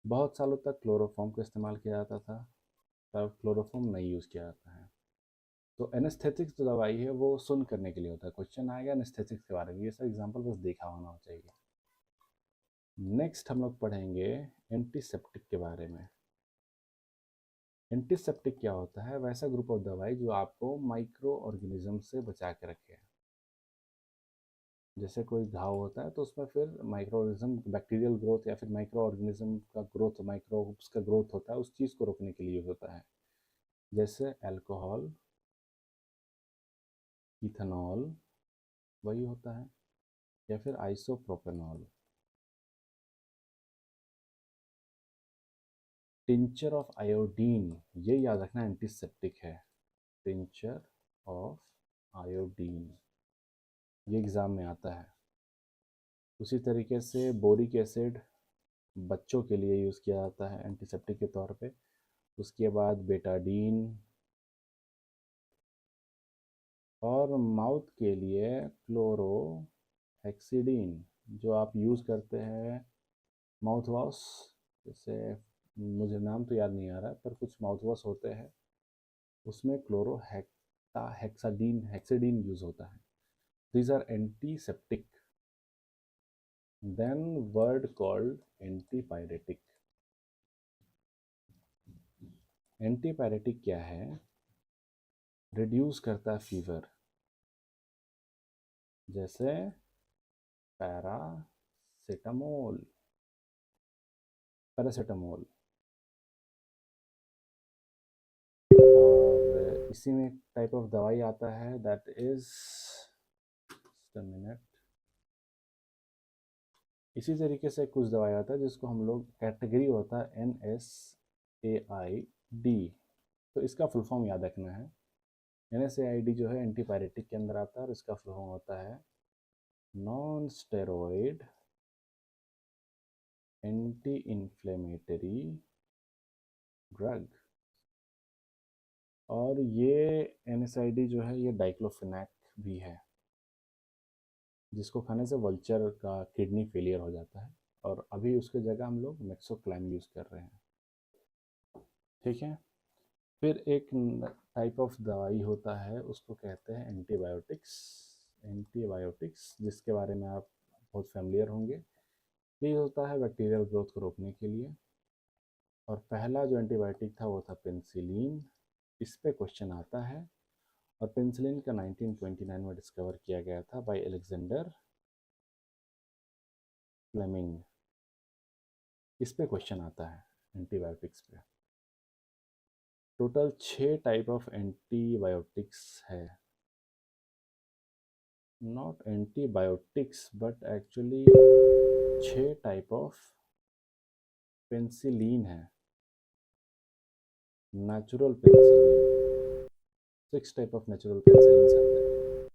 बहुत सालों तक क्लोरोफॉर्म का इस्तेमाल किया जाता था, तब क्लोरोफॉर्म नहीं यूज़ किया जाता है। तो एनेस्थेटिक्स जो दवाई है वो सुन करने के लिए होता है। क्वेश्चन आएगा एनेस्थेटिक्स के बारे में, ये सब एग्जाम्पल बस देखा होना चाहिए। नेक्स्ट हम लोग पढ़ेंगे एंटीसेप्टिक के बारे में। एंटीसेप्टिक क्या होता है? वैसा ग्रुप ऑफ दवाई जो आपको माइक्रो ऑर्गेनिज्म से बचा के रखे। जैसे कोई घाव होता है तो उसमें फिर माइक्रो ऑर्गेनिज्म, बैक्टीरियल ग्रोथ या फिर माइक्रो ऑर्गेनिज्म का ग्रोथ, माइक्रोब्स का ग्रोथ होता है, उस चीज़ को रोकने के लिए होता है। जैसे अल्कोहल, इथेनॉल वही होता है, या फिर आइसोप्रोपेनॉल। टिंचर ऑफ आयोडीन, ये याद रखना एंटीसेप्टिक है। टिंचर ऑफ आयोडीन, ये एग्ज़ाम में आता है। उसी तरीके से बोरिक एसिड बच्चों के लिए यूज़ किया जाता है एंटीसेप्टिक के तौर पे। उसके बाद बेटाडीन, और माउथ के लिए क्लोरोहेक्सिडीन, जो आप यूज़ करते हैं माउथ वॉश। जैसे मुझे नाम तो याद नहीं आ रहा, पर कुछ माउथ वॉश होते हैं उसमें क्लोरोहेक्टा हेक्साडीन हेक्सिडीन यूज़ होता है। These are antiseptic. Then word called antipyretic. Antipyretic क्या है? रिड्यूस करता है फीवर। जैसे पैरासीटामोल, पैरासीटामोल। और इसी में एक टाइप ऑफ दवाई आता है दैट इज मिनट। इसी तरीके से कुछ दवाई आता है जिसको हम लोग, कैटेगरी होता है NSAID। तो इसका फुल फॉर्म याद रखना है। NSAID जो है एंटीपायरेटिक के अंदर आता है, और इसका फुल फॉर्म होता है non steroid anti inflammatory drug. और ये NSAID जो है ये डाइक्लोफेनाक भी है, जिसको खाने से वल्चर का किडनी फेलियर हो जाता है, और अभी उसके जगह हम लोग मेक्सोक्लाइम यूज़ कर रहे हैं। ठीक है। फिर एक टाइप ऑफ दवाई होता है, उसको कहते हैं एंटीबायोटिक्स। एंटीबायोटिक्स जिसके बारे में आप बहुत फैमिलियर होंगे। ये होता है बैक्टीरियल ग्रोथ को रोकने के लिए। और पहला जो एंटीबायोटिक था वो था पेनिसिलिन। इस पे क्वेश्चन आता है। और पेनिसिलिन का 1929 में डिस्कवर किया गया था बाय अलेक्जेंडर फ्लेमिंग। इस पे क्वेश्चन आता है एंटीबायोटिक्स पे। टोटल 6 टाइप ऑफ एंटीबायोटिक्स है। Not antibiotics but actually 6 type of penicillin है, natural penicillin. 6 type of natural penicillin आते हैं।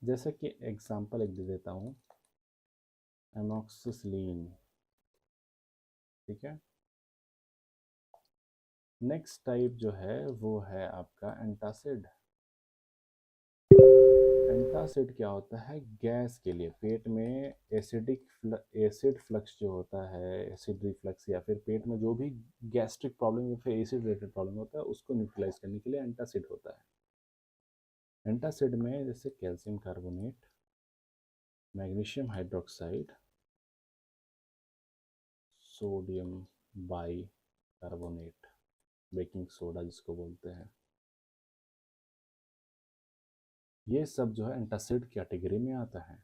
जैसे कि एग्जांपल एक दे देता हूँ, एमॉक्सिसिलिन, ठीक है। नेक्स्ट टाइप जो है वो है आपका एंटासिड। एंटासिड क्या होता है? गैस के लिए, पेट में एसिड फ्लक्स जो होता है, एसिड रिफ्लक्स, या फिर पेट में जो भी गैस्ट्रिक प्रॉब्लम या फिर एसिड रिलेटेड प्रॉब्लम होता है उसको न्यूट्रलाइज करने के लिए एंटासिड होता है। एंटासिड में जैसे calcium carbonate, magnesium hydroxide, sodium by carbonate, baking soda जिसको बोलते हैं, ये सब जो है एंटासिड कैटेगरी में आता है।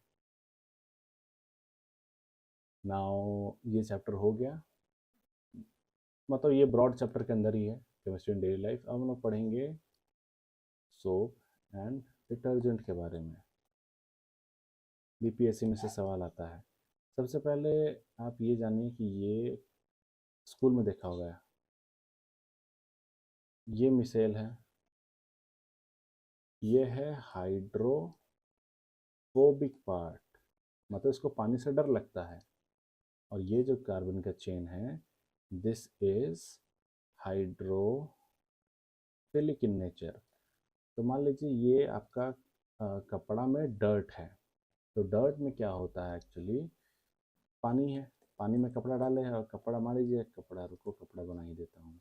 नाउ ये चैप्टर हो गया, मतलब ये ब्रॉड चैप्टर के अंदर ही है, केमिस्ट्री इन डेली लाइफ। अब हम लोग पढ़ेंगे सोप एंड डिटर्जेंट के बारे में। बीपीएससी में से सवाल आता है। सबसे पहले आप ये जानिए कि ये स्कूल में देखा होगा, ये मिसाइल है, ये है हाइड्रोफोबिक पार्ट, मतलब इसको पानी से डर लगता है। और ये जो कार्बन का चेन है, this is hydrophilic in nature. तो मान लीजिए ये आपका कपड़ा में डर्ट है, तो डर्ट में क्या होता है एक्चुअली, पानी है, पानी में कपड़ा डाले हैं और कपड़ा, मान लीजिए कपड़ा, रुको कपड़ा बना ही देता हूँ,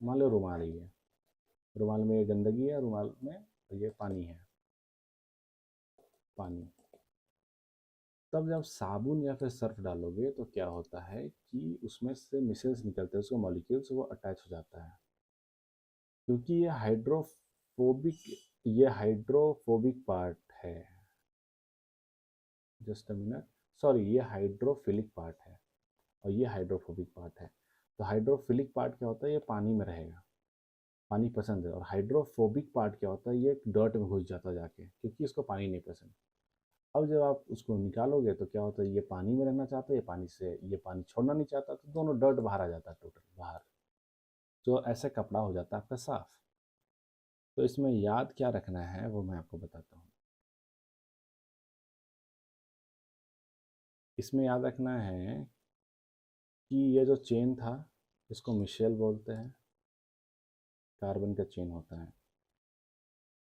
मान लो रुमाल ही है, रुमाल में ये गंदगी है, रुमाल में ये पानी है, पानी। तब जब साबुन या फिर सर्फ डालोगे तो क्या होता है कि उसमें से मिसल्स निकलते हैं, उसको मॉलिक्यूल्स वो अटैच हो जाता है, क्योंकि ये हाइड्रोफोबिक पार्ट है। जस्ट अ मिनट, सॉरी, ये हाइड्रोफिलिक पार्ट है और ये हाइड्रोफोबिक पार्ट है। तो हाइड्रोफिलिक पार्ट क्या होता है, ये पानी में रहेगा, पानी पसंद है। और हाइड्रोफोबिक पार्ट क्या होता है, ये डर्ट में घुस जाता है जाके, क्योंकि इसको पानी नहीं पसंद। अब जब आप उसको निकालोगे तो क्या होता है, ये पानी में रहना चाहता है, ये पानी छोड़ना नहीं चाहता, तो दोनों डर्ट बाहर आ जाता है, टोटल बाहर। तो ऐसे कपड़ा हो जाता है आपका साफ। तो इसमें याद क्या रखना है वो मैं आपको बताता हूँ। इसमें याद रखना है कि ये जो चेन था, इसको मिशेल बोलते हैं, कार्बन का चेन होता है।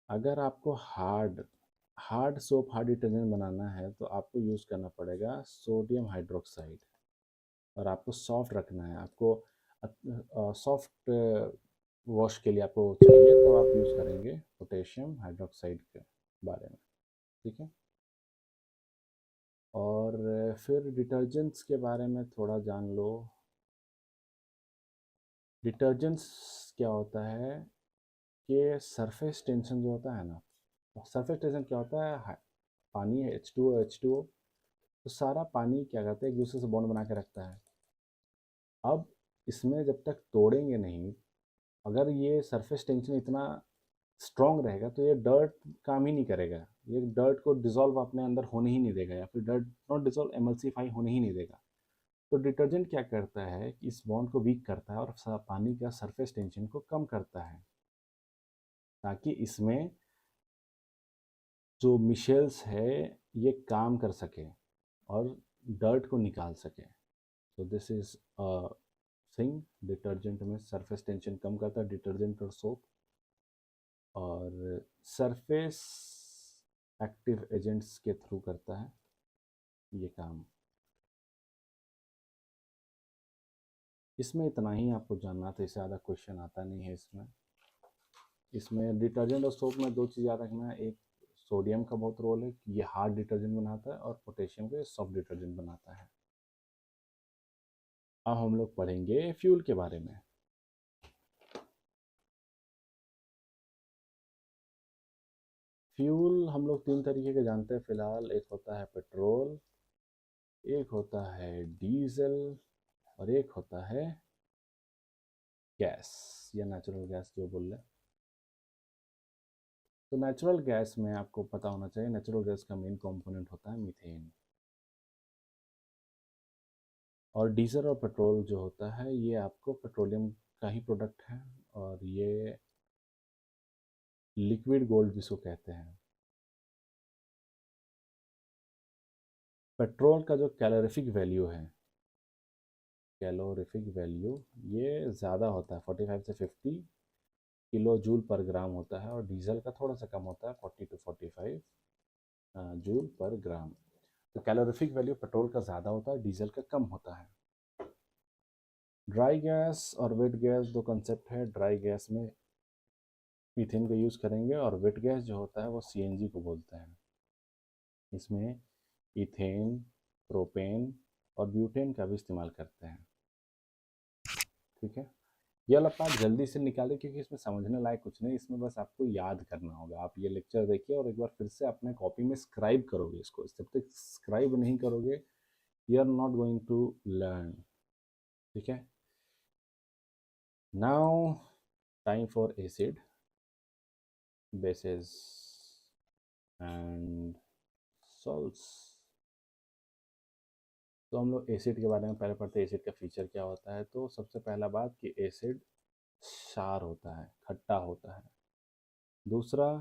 अगर आपको हार्ड सोप, हार्ड डिटर्जेंट बनाना है तो आपको यूज़ करना पड़ेगा सोडियम हाइड्रोक्साइड। और आपको सॉफ्ट रखना है, आपको सॉफ्ट वॉश के लिए आपको चाहिए, तो आप यूज़ करेंगे पोटेशियम हाइड्रोक्साइड के बारे में, ठीक है। और फिर डिटर्जेंट्स के बारे में थोड़ा जान लो। डिटर्जेंट्स क्या होता है कि सरफेस टेंशन जो होता है ना, सरफेस टेंशन क्या होता है, पानी है, H2O, तो सारा पानी क्या करता है, एक दूसरे से बॉन्ड बना के रखता है। अब इसमें जब तक तोड़ेंगे नहीं, अगर ये सरफेस टेंशन इतना स्ट्रांग रहेगा तो ये डर्ट काम ही नहीं करेगा, ये डर्ट को डिसॉल्व अपने अंदर होने ही नहीं देगा, या फिर डर्ट नॉट डिसॉल्व, एमल्सीफाई होने ही नहीं देगा। तो डिटर्जेंट क्या करता है कि इस बॉन्ड को वीक करता है और पानी का सरफेस टेंशन को कम करता है, ताकि इसमें जो मिशेल्स है ये काम कर सके और डर्ट को निकाल सके। तो दिस इज थिंग, डिटर्जेंट में सरफेस टेंशन कम करता है डिटर्जेंट और सोप, और सरफेस एक्टिव एजेंट्स के थ्रू करता है ये काम। इसमें इतना ही आपको जानना था, इससे ज़्यादा क्वेश्चन आता नहीं है इसमें। इसमें डिटर्जेंट और सोप में दो चीज़ याद रखना है, एक सोडियम का बहुत रोल है, ये हार्ड डिटर्जेंट बनाता है, और पोटेशियम को सॉफ्ट डिटर्जेंट बनाता है। अब हम लोग पढ़ेंगे फ्यूल के बारे में। फ्यूल हम लोग तीन तरीके के जानते हैं फिलहाल, एक होता है पेट्रोल, एक होता है डीजल, और एक होता है गैस या नेचुरल गैस जो बोल रहे हैं। तो नेचुरल गैस में आपको पता होना चाहिए, नेचुरल गैस का मेन कंपोनेंट होता है मीथेन। और डीजल और पेट्रोल जो होता है ये आपको पेट्रोलियम का ही प्रोडक्ट है, और ये लिक्विड गोल्ड जिसको कहते हैं। पेट्रोल का जो कैलोरीफिक वैल्यू है, कैलोरीफिक वैल्यू ये ज़्यादा होता है, 45 से 50 किलो जूल पर ग्राम होता है, और डीजल का थोड़ा सा कम होता है, 40 to 45 जूल पर ग्राम। तो कैलोरीफिक वैल्यू पेट्रोल का ज़्यादा होता है, डीजल का कम होता है। ड्राई गैस और वेट गैस दो कंसेप्ट है। ड्राई गैस में मीथेन का यूज़ करेंगे, और वेट गैस जो होता है वो सीएनजी को बोलते हैं। इसमें इथेन, प्रोपेन और ब्यूटेन का भी इस्तेमाल करते हैं। ठीक है, ये वाला पार्ट जल्दी से निकालें क्योंकि इसमें समझने लायक कुछ नहीं, इसमें बस आपको याद करना होगा। आप ये लेक्चर देखिए और एक बार फिर से अपने कॉपी में स्क्राइब करोगे इसको। जब तक स्क्राइब नहीं करोगे, you are not going to learn. ठीक है, now time for acid, bases and salts. तो हम लोग एसिड के बारे में पहले पढ़ते हैं, एसिड का फीचर क्या होता है। तो सबसे पहला बात कि एसिड क्षार होता है, खट्टा होता है। दूसरा,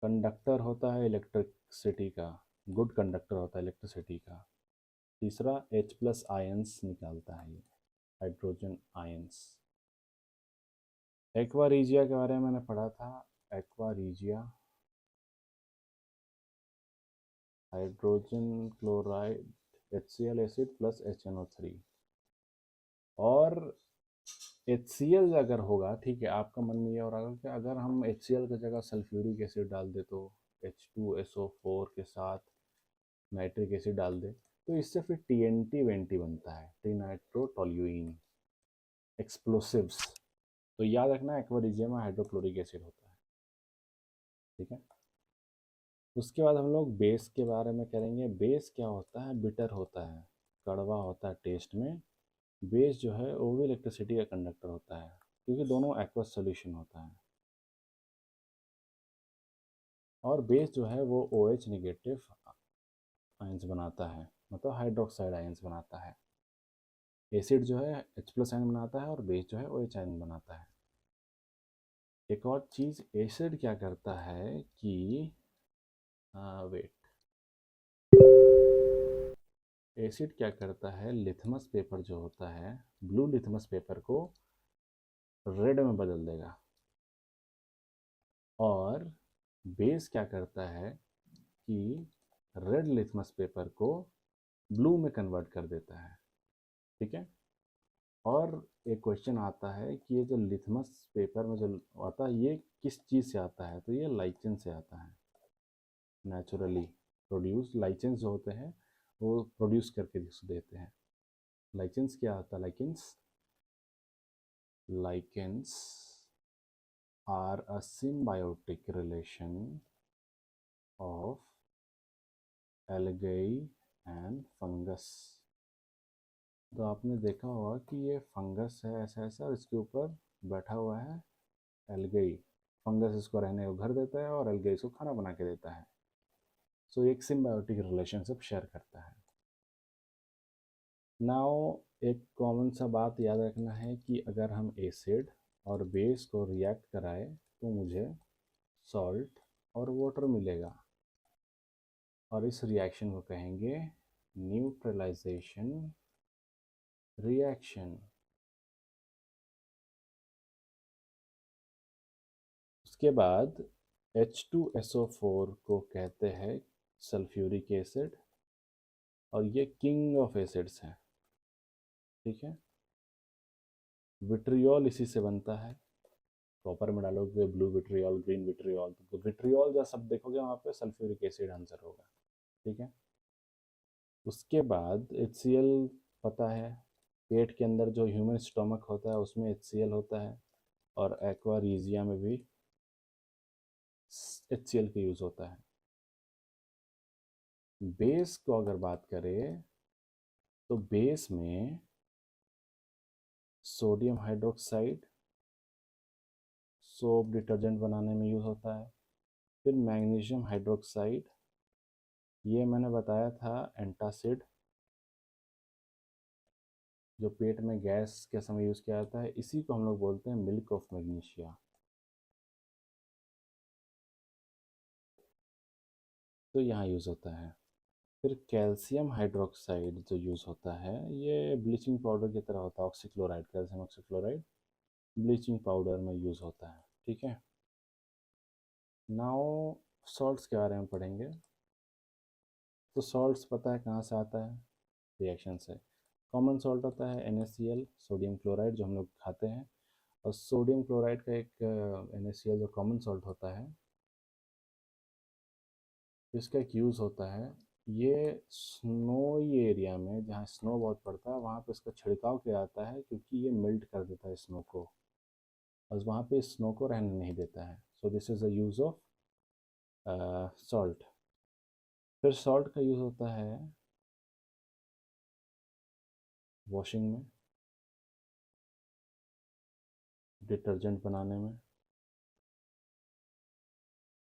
कंडक्टर होता है इलेक्ट्रिसिटी का, गुड कंडक्टर होता है इलेक्ट्रिसिटी का। तीसरा, H+ आयंस निकालता है, ये हाइड्रोजन आयंस। एक्वारीजिया के बारे में मैंने पढ़ा था। Aqua regia hydrogen chloride HCl acid plus HNO3। और HCl अगर होगा, ठीक है, आपका मन में ये हो रहा होगा कि अगर हम HCl की जगह सल्फ्यूरिक एसिड डाल दे तो H2SO4 के साथ नाइट्रिक एसिड डाल दे तो इससे फिर TNT वेंटी बनता है, ट्रीनाइट्रोटोल्यूइन एक्सप्लोसिव्स। तो याद रखना, एक्वारीजिया में हाइड्रोक्लोरिक एसिड होता है। ठीक है, उसके बाद हम लोग बेस के बारे में करेंगे। बेस क्या होता है? बिटर होता है, कड़वा होता है टेस्ट में। बेस जो है वो भी इलेक्ट्रिसिटी का कंडक्टर होता है, क्योंकि दोनों एक्वस सोल्यूशन होता है। और बेस जो है वो OH निगेटिव आयंस बनाता है, मतलब हाइड्रोक्साइड आयंस बनाता है। एसिड जो है H+ आयन बनाता है, और बेस जो है OH आयन बनाता है। एक और चीज़, एसिड क्या करता है कि वेट, एसिड क्या करता है, लिथमस पेपर जो होता है, ब्लू लिथमस पेपर को रेड में बदल देगा। और बेस क्या करता है कि रेड लिथमस पेपर को ब्लू में कन्वर्ट कर देता है। ठीक है, और एक क्वेश्चन आता है कि ये जो लिथमस पेपर में जो आता है ये किस चीज़ से आता है? तो ये लाइचेन से आता है, नेचुरली प्रोड्यूस। लाइचेंस जो होते हैं वो प्रोड्यूस करके देते हैं। लाइचेंस क्या होता है? Lichens are a symbiotic relation of algae and fungus। तो आपने देखा होगा कि ये फंगस है ऐसा ऐसा, और इसके ऊपर बैठा हुआ है एल्गेई। फंगस इसको रहने को घर देता है और एल्गेई इसको खाना बना के देता है। सो एक सिम्बायोटिक रिलेशनशिप शेयर करता है। नाउ एक कॉमन सा बात याद रखना है कि अगर हम एसिड और बेस को रिएक्ट कराए तो मुझे सॉल्ट और वाटर मिलेगा, और इस रिएक्शन को कहेंगे न्यूट्रलाइजेशन रिएक्शन। उसके बाद H2SO4 को कहते हैं सल्फ्यूरिक एसिड, और ये किंग ऑफ एसिड्स है। ठीक है, विट्रियोल इसी से बनता है। कॉपर में डालोगे ब्लू विट्रियोल, ग्रीन विट्रियोल, तो विट्रियोल जो सब देखोगे वहाँ पे सल्फ्यूरिक एसिड आंसर होगा। ठीक है, उसके बाद HCl पता है, पेट के अंदर जो ह्यूमन स्टोमक होता है उसमें HCl होता है, और एक्वारीजिया में भी HCl का यूज़ होता है। बेस को अगर बात करें तो बेस में सोडियम हाइड्रोक्साइड सोप डिटर्जेंट बनाने में यूज़ होता है। फिर मैग्नीशियम हाइड्रोक्साइड, ये मैंने बताया था एंटासिड, जो पेट में गैस के समय यूज़ किया जाता है। इसी को हम लोग बोलते हैं मिल्क ऑफ मैग्नीशिया। तो यहाँ यूज़ होता है। फिर कैल्शियम हाइड्रोक्साइड जो यूज़ होता है ये ब्लीचिंग पाउडर की तरह होता है, oxychloride, calcium oxychloride bleaching powder में यूज़ होता है। ठीक है, नाउ सॉल्ट्स के बारे में पढ़ेंगे। तो सॉल्ट्स पता है कहाँ से आता है, रिएक्शन से। कॉमन सॉल्ट होता है NaCl, सोडियम क्लोराइड, जो हम लोग खाते हैं। और सोडियम क्लोराइड का एक NaCl जो कॉमन सॉल्ट होता है, इसका एक यूज़ होता है, ये स्नोई एरिया में जहाँ स्नो बहुत पड़ता है वहाँ पे इसका छिड़काव किया जाता है, क्योंकि ये मेल्ट कर देता है स्नो को और वहाँ पे स्नो को रहने नहीं देता है। So this is a use of salt. फिर सॉल्ट का यूज़ होता है वॉशिंग में, डिटर्जेंट बनाने में।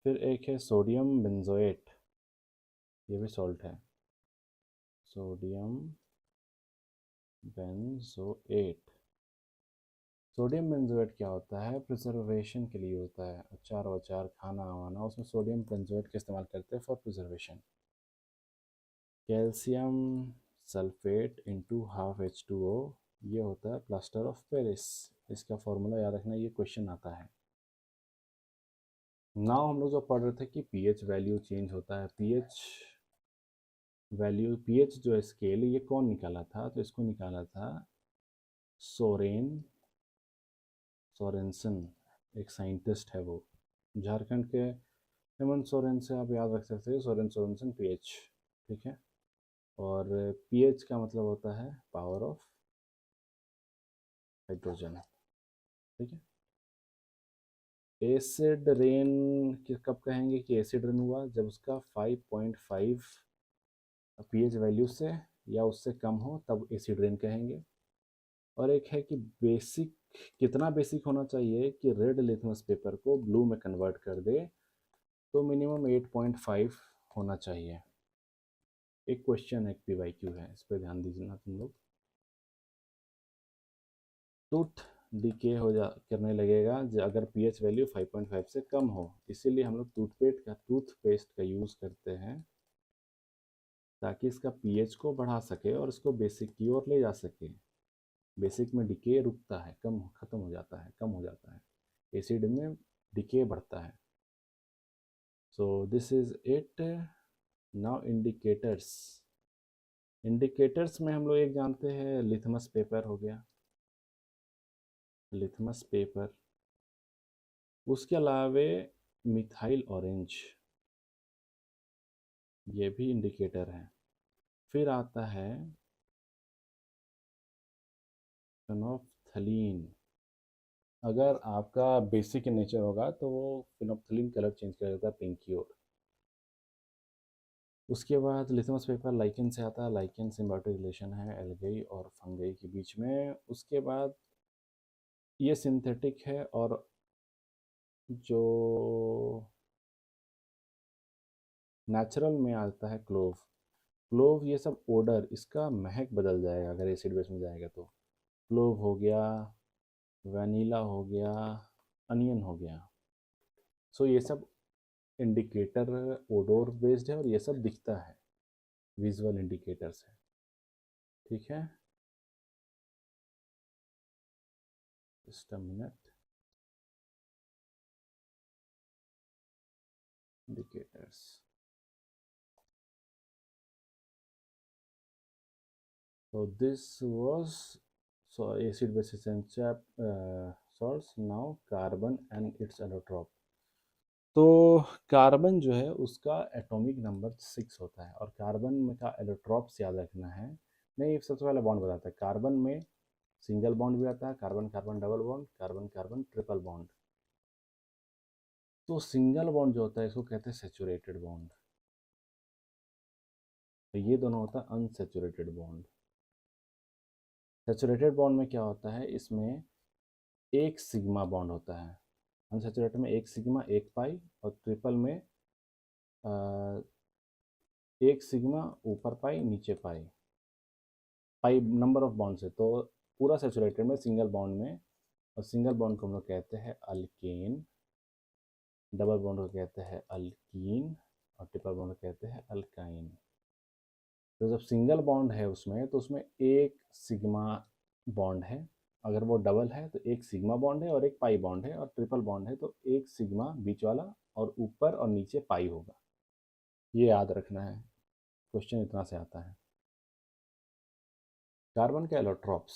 फिर एक है सोडियम बेंजोएट, ये भी सॉल्ट है, सोडियम बेंजोएट। सोडियम बेंजोएट क्या होता है, प्रिजर्वेशन के लिए होता है, अचार वचार खाना वाना उसमें सोडियम बेंजोएट का इस्तेमाल करते हैं for preservation. Calcium sulphate into half H2O, ये होता है प्लास्टर ऑफ पेरिस। इसका फॉर्मूला याद रखना, ये क्वेश्चन आता है। नाउ हम लोग जो पढ़ रहे थे कि पीएच वैल्यू चेंज होता है, पीएच वैल्यू, पीएच जो स्केल ये कौन निकाला था, तो इसको निकाला था सोरेनसन, एक साइंटिस्ट है वो, झारखंड के हेमंत सोरेन से आप याद रख सकते हैं, सोरेनसन पीएच। ठीक है, और पीएच का मतलब होता है पावर ऑफ हाइड्रोजन। ठीक है, एसिड रेन कब कहेंगे कि एसिड रेन हुआ, जब उसका 5.5 पीएच वैल्यू से या उससे कम हो तब एसिड रेन कहेंगे। और एक है कि बेसिक, कितना बेसिक होना चाहिए कि रेड लिथमस पेपर को ब्लू में कन्वर्ट कर दे, तो मिनिमम 8.5 होना चाहिए। एक क्वेश्चन है, PYQ है, इस पर ध्यान दीजिए ना तुम लोग। टूथ डिके हो जा करने लगेगा अगर पीएच वैल्यू 5.5 से कम हो, इसीलिए हम लोग टूथपेस्ट का यूज़ करते हैं, ताकि इसका पीएच को बढ़ा सके और इसको बेसिक की ओर ले जा सके। बेसिक में डिके रुकता है, खत्म हो जाता है, कम हो जाता है, एसिड में डिके बढ़ता है। So this is it. Now indicators, indicators में हम लोग एक जानते हैं, लिथमस पेपर हो गया, लिथमस पेपर। उसके अलावे मिथाइल ऑरेंज, ये भी इंडिकेटर है। फिर आता है फिनोप्थलीन, अगर आपका बेसिक नेचर होगा तो वो फिनोप्थलीन कलर चेंज कर देता है पिंक की ओर। उसके बाद लिथमस पेपर लाइकेन से आता है, लाइकेन सिम्बायोटिक रिलेशन है एल्गेई और फंगई के बीच में। उसके बाद ये सिंथेटिक है, और जो नेचुरल में आता है क्लोव, क्लोव ये सब ओडर, इसका महक बदल जाएगा अगर एसिड बेस में जाएगा तो। क्लोव हो गया, वनीला हो गया, अनियन हो गया। सो ये सब इंडिकेटर ओडोर बेस्ड है और ये सब दिखता है, विजुअल इंडिकेटर्स है। ठीक है, just a minute. Indicators, so this was, so acid base essential salts. Now carbon and its allotrope। तो कार्बन जो है उसका एटॉमिक नंबर 6 होता है, और कार्बन में का एलोट्रॉप्स याद रखना है। नहीं, सबसे पहले बॉन्ड बताता है। कार्बन में सिंगल बॉन्ड भी आता है, carbon carbon double bond, carbon carbon triple bond. तो सिंगल बॉन्ड जो होता है इसको कहते हैं सेचुरेटेड बॉन्ड, तो ये दोनों होता है अनसेचुरेटेड बॉन्ड। सेचुरेटेड बॉन्ड में क्या होता है, इसमें एक सिग्मा बॉन्ड होता है, अनसेचुरेटेड में एक सिग्मा एक पाई, और ट्रिपल में एक सिग्मा ऊपर पाई नीचे पाई, पाई नंबर ऑफ बॉन्ड से। तो पूरा सेचुरेटेड में सिंगल बॉन्ड में, और सिंगल बॉन्ड को हम लोग कहते हैं अल्केन, डबल बॉन्ड को कहते हैं अल्कीन, और ट्रिपल बॉन्ड को कहते हैं अल्काइन। तो जब सिंगल बॉन्ड है उसमें, तो उसमें एक सिग्मा बॉन्ड है। अगर वो डबल है तो एक सिग्मा बॉन्ड है और एक पाई बॉन्ड है, और ट्रिपल बॉन्ड है तो एक सिग्मा बीच वाला और ऊपर और नीचे पाई होगा। ये याद रखना है, क्वेश्चन इतना से आता है। कार्बन के एलोट्रॉप्स,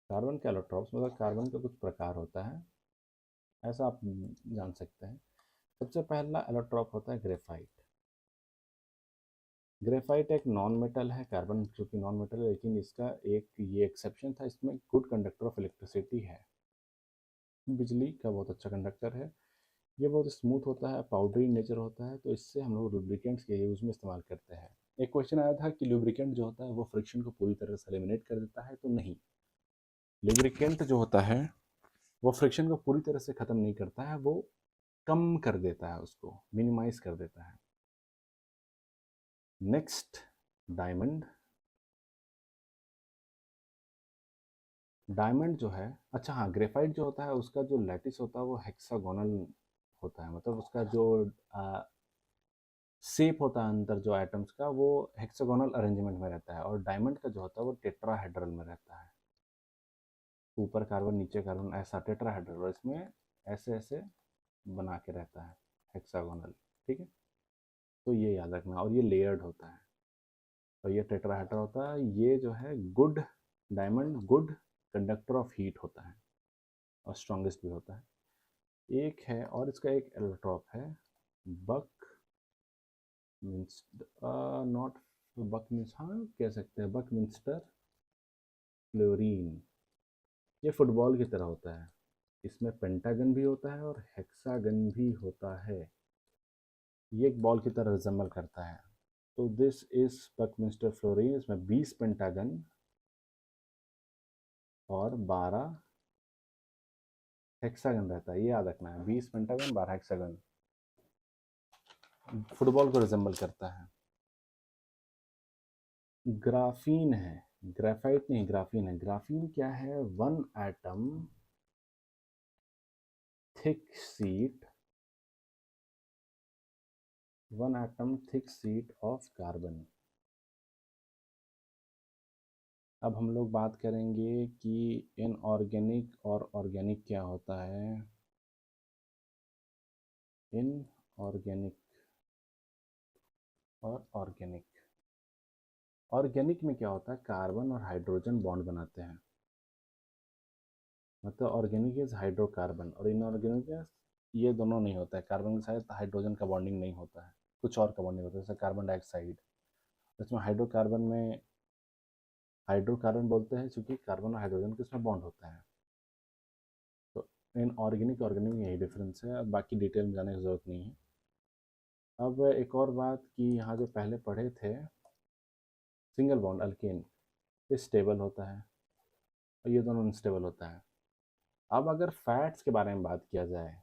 कार्बन के एलोट्रॉप्स मतलब कार्बन का कुछ प्रकार होता है, ऐसा आप जान सकते हैं। सबसे पहला एलोट्रॉप होता है ग्रेफाइट। ग्रेफाइट एक नॉन मेटल है, कार्बन चूंकि नॉन मेटल है, लेकिन इसका एक ये एक्सेप्शन था, इसमें गुड कंडक्टर ऑफ इलेक्ट्रिसिटी है, बिजली का बहुत अच्छा कंडक्टर है। ये बहुत स्मूथ होता है, पाउडरी नेचर होता है, तो इससे हम लोग लुब्रिकेंट्स के यूज़ में इस्तेमाल करते हैं। एक क्वेश्चन आया था कि लुब्रिकेंट जो होता है वो फ्रिक्शन को पूरी तरह से एलिमिनेट कर देता है, तो नहीं, लुब्रिकेंट जो होता है वो फ्रिक्शन को पूरी तरह से ख़त्म नहीं करता है, वो कम कर देता है, उसको मिनिमाइज कर देता है। Next, diamond. डायमंड जो है, अच्छा हाँ, ग्रेफाइट जो होता है उसका जो लैटिस होता है वो हेक्सागोनल होता है, मतलब उसका जो शेप होता है अंदर जो एटम्स का, वो हेक्सागोनल अरेंजमेंट में रहता है। और डायमंड का जो होता है वो टेट्राहेड्रल में रहता है, ऊपर कार्बन नीचे कार्बन, ऐसा टेट्राहेड्रल, और इसमें ऐसे ऐसे बना के रहता है, हेक्सागोनल। ठीक है, तो ये याद रखना। और ये लेयर्ड होता है, और ये टेट्राहेड्रल होता है। ये जो है good, diamond good conductor of heat होता है और स्ट्रॉन्गेस्ट भी होता है। एक है और इसका एक एलोट्रॉप है, बक मीन्स, नॉट बक मीन्स, हाँ कह सकते हैं बकमिंस्टर फ्लोरीन। ये फुटबॉल की तरह होता है, इसमें पेंटागन भी होता है और हेक्सागन भी होता है। ये एक बॉल की तरह रिजेंबल करता है। तो दिस इज बकमिंस्टर फ्लोरीन। इसमें 20 पेंटागन और 12 हेक्सागन रहता है, ये याद रखना है, 20 पेंटागन 12 हेक्सागन, फुटबॉल को रिजेंबल करता है। ग्राफीन है, ग्रेफाइट नहीं, ग्राफीन है। ग्राफीन क्या है? One atom thick sheet, one atom thick sheet of carbon. अब हम लोग बात करेंगे कि इनऑर्गेनिक और ऑर्गेनिक क्या होता है। इनऑर्गेनिक और ऑर्गेनिक। ऑर्गेनिक में क्या होता है, कार्बन और हाइड्रोजन बॉन्ड बनाते हैं, मतलब ऑर्गेनिक इज हाइड्रोकार्बन। और इनऑर्गेनिक ये दोनों नहीं होता है, कार्बन के साथ हाइड्रोजन का बॉन्डिंग नहीं होता है, कुछ और का बॉन्डिंग होता है, जैसे कार्बन डाइऑक्साइड। इसमें हाइड्रोकार्बन में हाइड्रोकार्बन बोलते हैं क्योंकि कार्बन और हाइड्रोजन के इसमें बॉन्ड होता है। तो इन ऑर्गेनिक ऑर्गेनिक में यही डिफरेंस है, अब बाकी डिटेल में जाने की ज़रूरत नहीं है। अब एक और बात कि यहाँ जो पहले पढ़े थे, सिंगल बॉन्ड अल्केन, ये स्टेबल होता है और ये दोनों अनस्टेबल होता है। अब अगर फैट्स के बारे में बात किया जाए,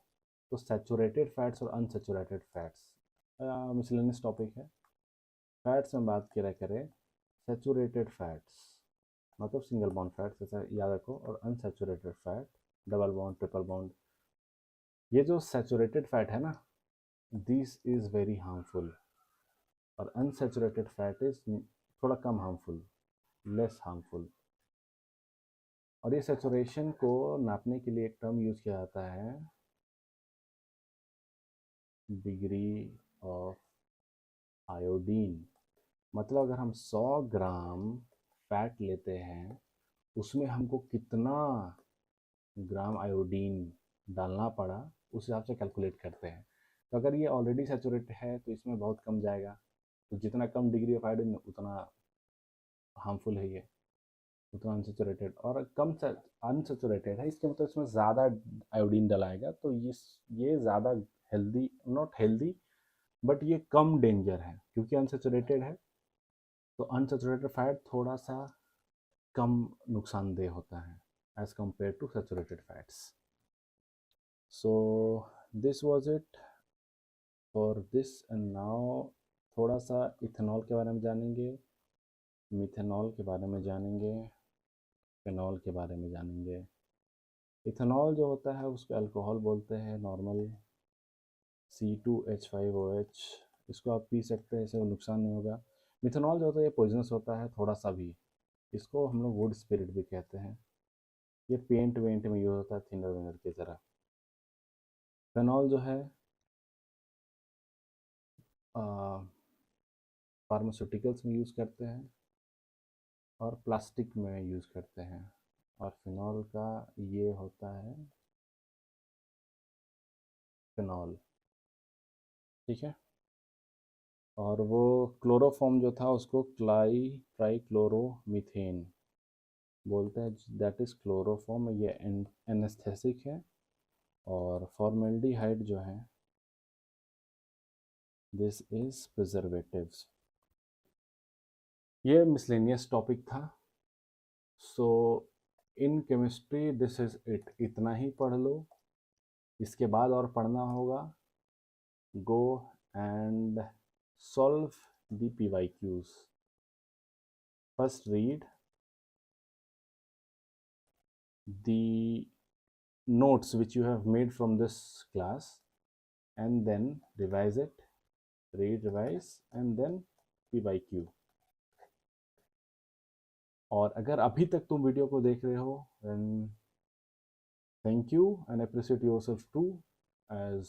तो सैचुरेटेड फैट्स और अनसैचुरेटेड फैट्स मिसलेनियस टॉपिक है। फैट्स में बात किया करें, सैचुरेटेड फैट्स मतलब सिंगल बॉन्ड फैट्स, ऐसा याद रखो, और unsaturated fat double bond triple bond. ये जो सैचुरेटेड फैट है ना, दिस इज़ वेरी हार्मफुल, और अनसैचुरेटेड फैट इज थोड़ा कम हार्मफुल, लेस हार्मफुल। और ये सैचुरेशन को नापने के लिए एक टर्म यूज़ किया जाता है, डिग्री ऑफ आयोडीन। मतलब अगर हम 100 ग्राम फैट लेते हैं, उसमें हमको कितना ग्राम आयोडीन डालना पड़ा, उस हिसाब से कैलकुलेट करते हैं। तो अगर ये ऑलरेडी सैचुरेटेड है तो इसमें बहुत कम जाएगा, तो जितना कम डिग्री ऑफ आयोडीन उतना हार्मफुल है ये, उतना अनसेचुरेटेड। और कम अनसेचुरेटेड है, इसके मतलब इसमें ज़्यादा आयोडीन डलाएगा, तो ये ज़्यादा हेल्दी, नॉट हेल्दी, बट ये कम डेंजर है क्योंकि अनसेचुरेटेड है। तो अनसेचुरेटेड फैट थोड़ा सा कम नुकसानदेह होता है as compare to saturated fats. So this was it for this and now थोड़ा सा इथेनॉल के बारे में जानेंगे, मिथेनॉल के बारे में जानेंगे, फिनॉल के बारे में जानेंगे। इथेनॉल जो होता है उसको अल्कोहल बोलते हैं, नॉर्मल C2H5OH इसको आप पी सकते हैं, इससे कोई नुकसान नहीं होगा। मिथेनॉल जो होता है ये पॉइजनस होता है थोड़ा सा भी, इसको हम लोग वुड स्पिरिट भी कहते हैं। ये पेंट वेंट में यूज होता है थिनर विनर की तरह। फेनॉल जो है फार्मास्यूटिकल्स में यूज़ करते हैं और प्लास्टिक में यूज़ करते हैं। और फिनॉल का ये होता है फिनॉल, ठीक है। और वो क्लोरोफॉर्म जो था उसको ट्राईक्लोरोमीथेन बोलते हैं, दैट इज़ क्लोरोफॉर्म। ये एनेस्थेसिक है। और फॉर्मेल्डिहाइड जो है दिस इज़ प्रिजर्वेटिव्स। ये मिसलेनियस टॉपिक था। So in chemistry this is it, इतना ही पढ़ लो। इसके बाद और पढ़ना होगा, go and solve the PYQs. First read the notes which you have made from this class and then revise it, read, revise and then PYQ. और अगर अभी तक तुम वीडियो को देख रहे हो then thank you and appreciate yourself too, as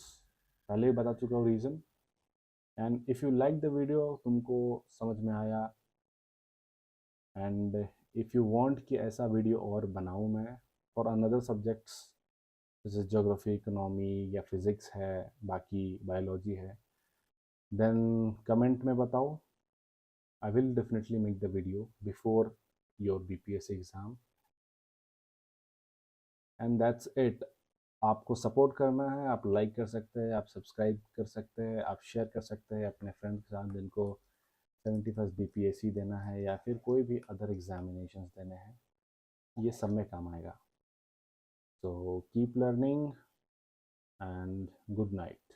पहले ही बता चुका हूँ reason. And if you like the video, तुमको समझ में आया एंड इफ़ यू वांट कि ऐसा वीडियो और बनाऊँ मैं फॉर अनदर सब्जेक्ट्स जैसे ज्योग्राफी, इकोनॉमी या फिज़िक्स है, बाकी बायोलॉजी है, देन कमेंट में बताओ। I will definitely make the video before your BPSC exam. And that's it. आपको सपोर्ट करना है, आप लाइक कर सकते हैं, आप सब्सक्राइब कर सकते हैं, आप शेयर कर सकते हैं अपने फ्रेंड्स के साथ जिनको 71st BPSC देना है या फिर कोई भी अदर एग्जामिनेशंस देने हैं, ये सब में काम आएगा। So keep learning and good night.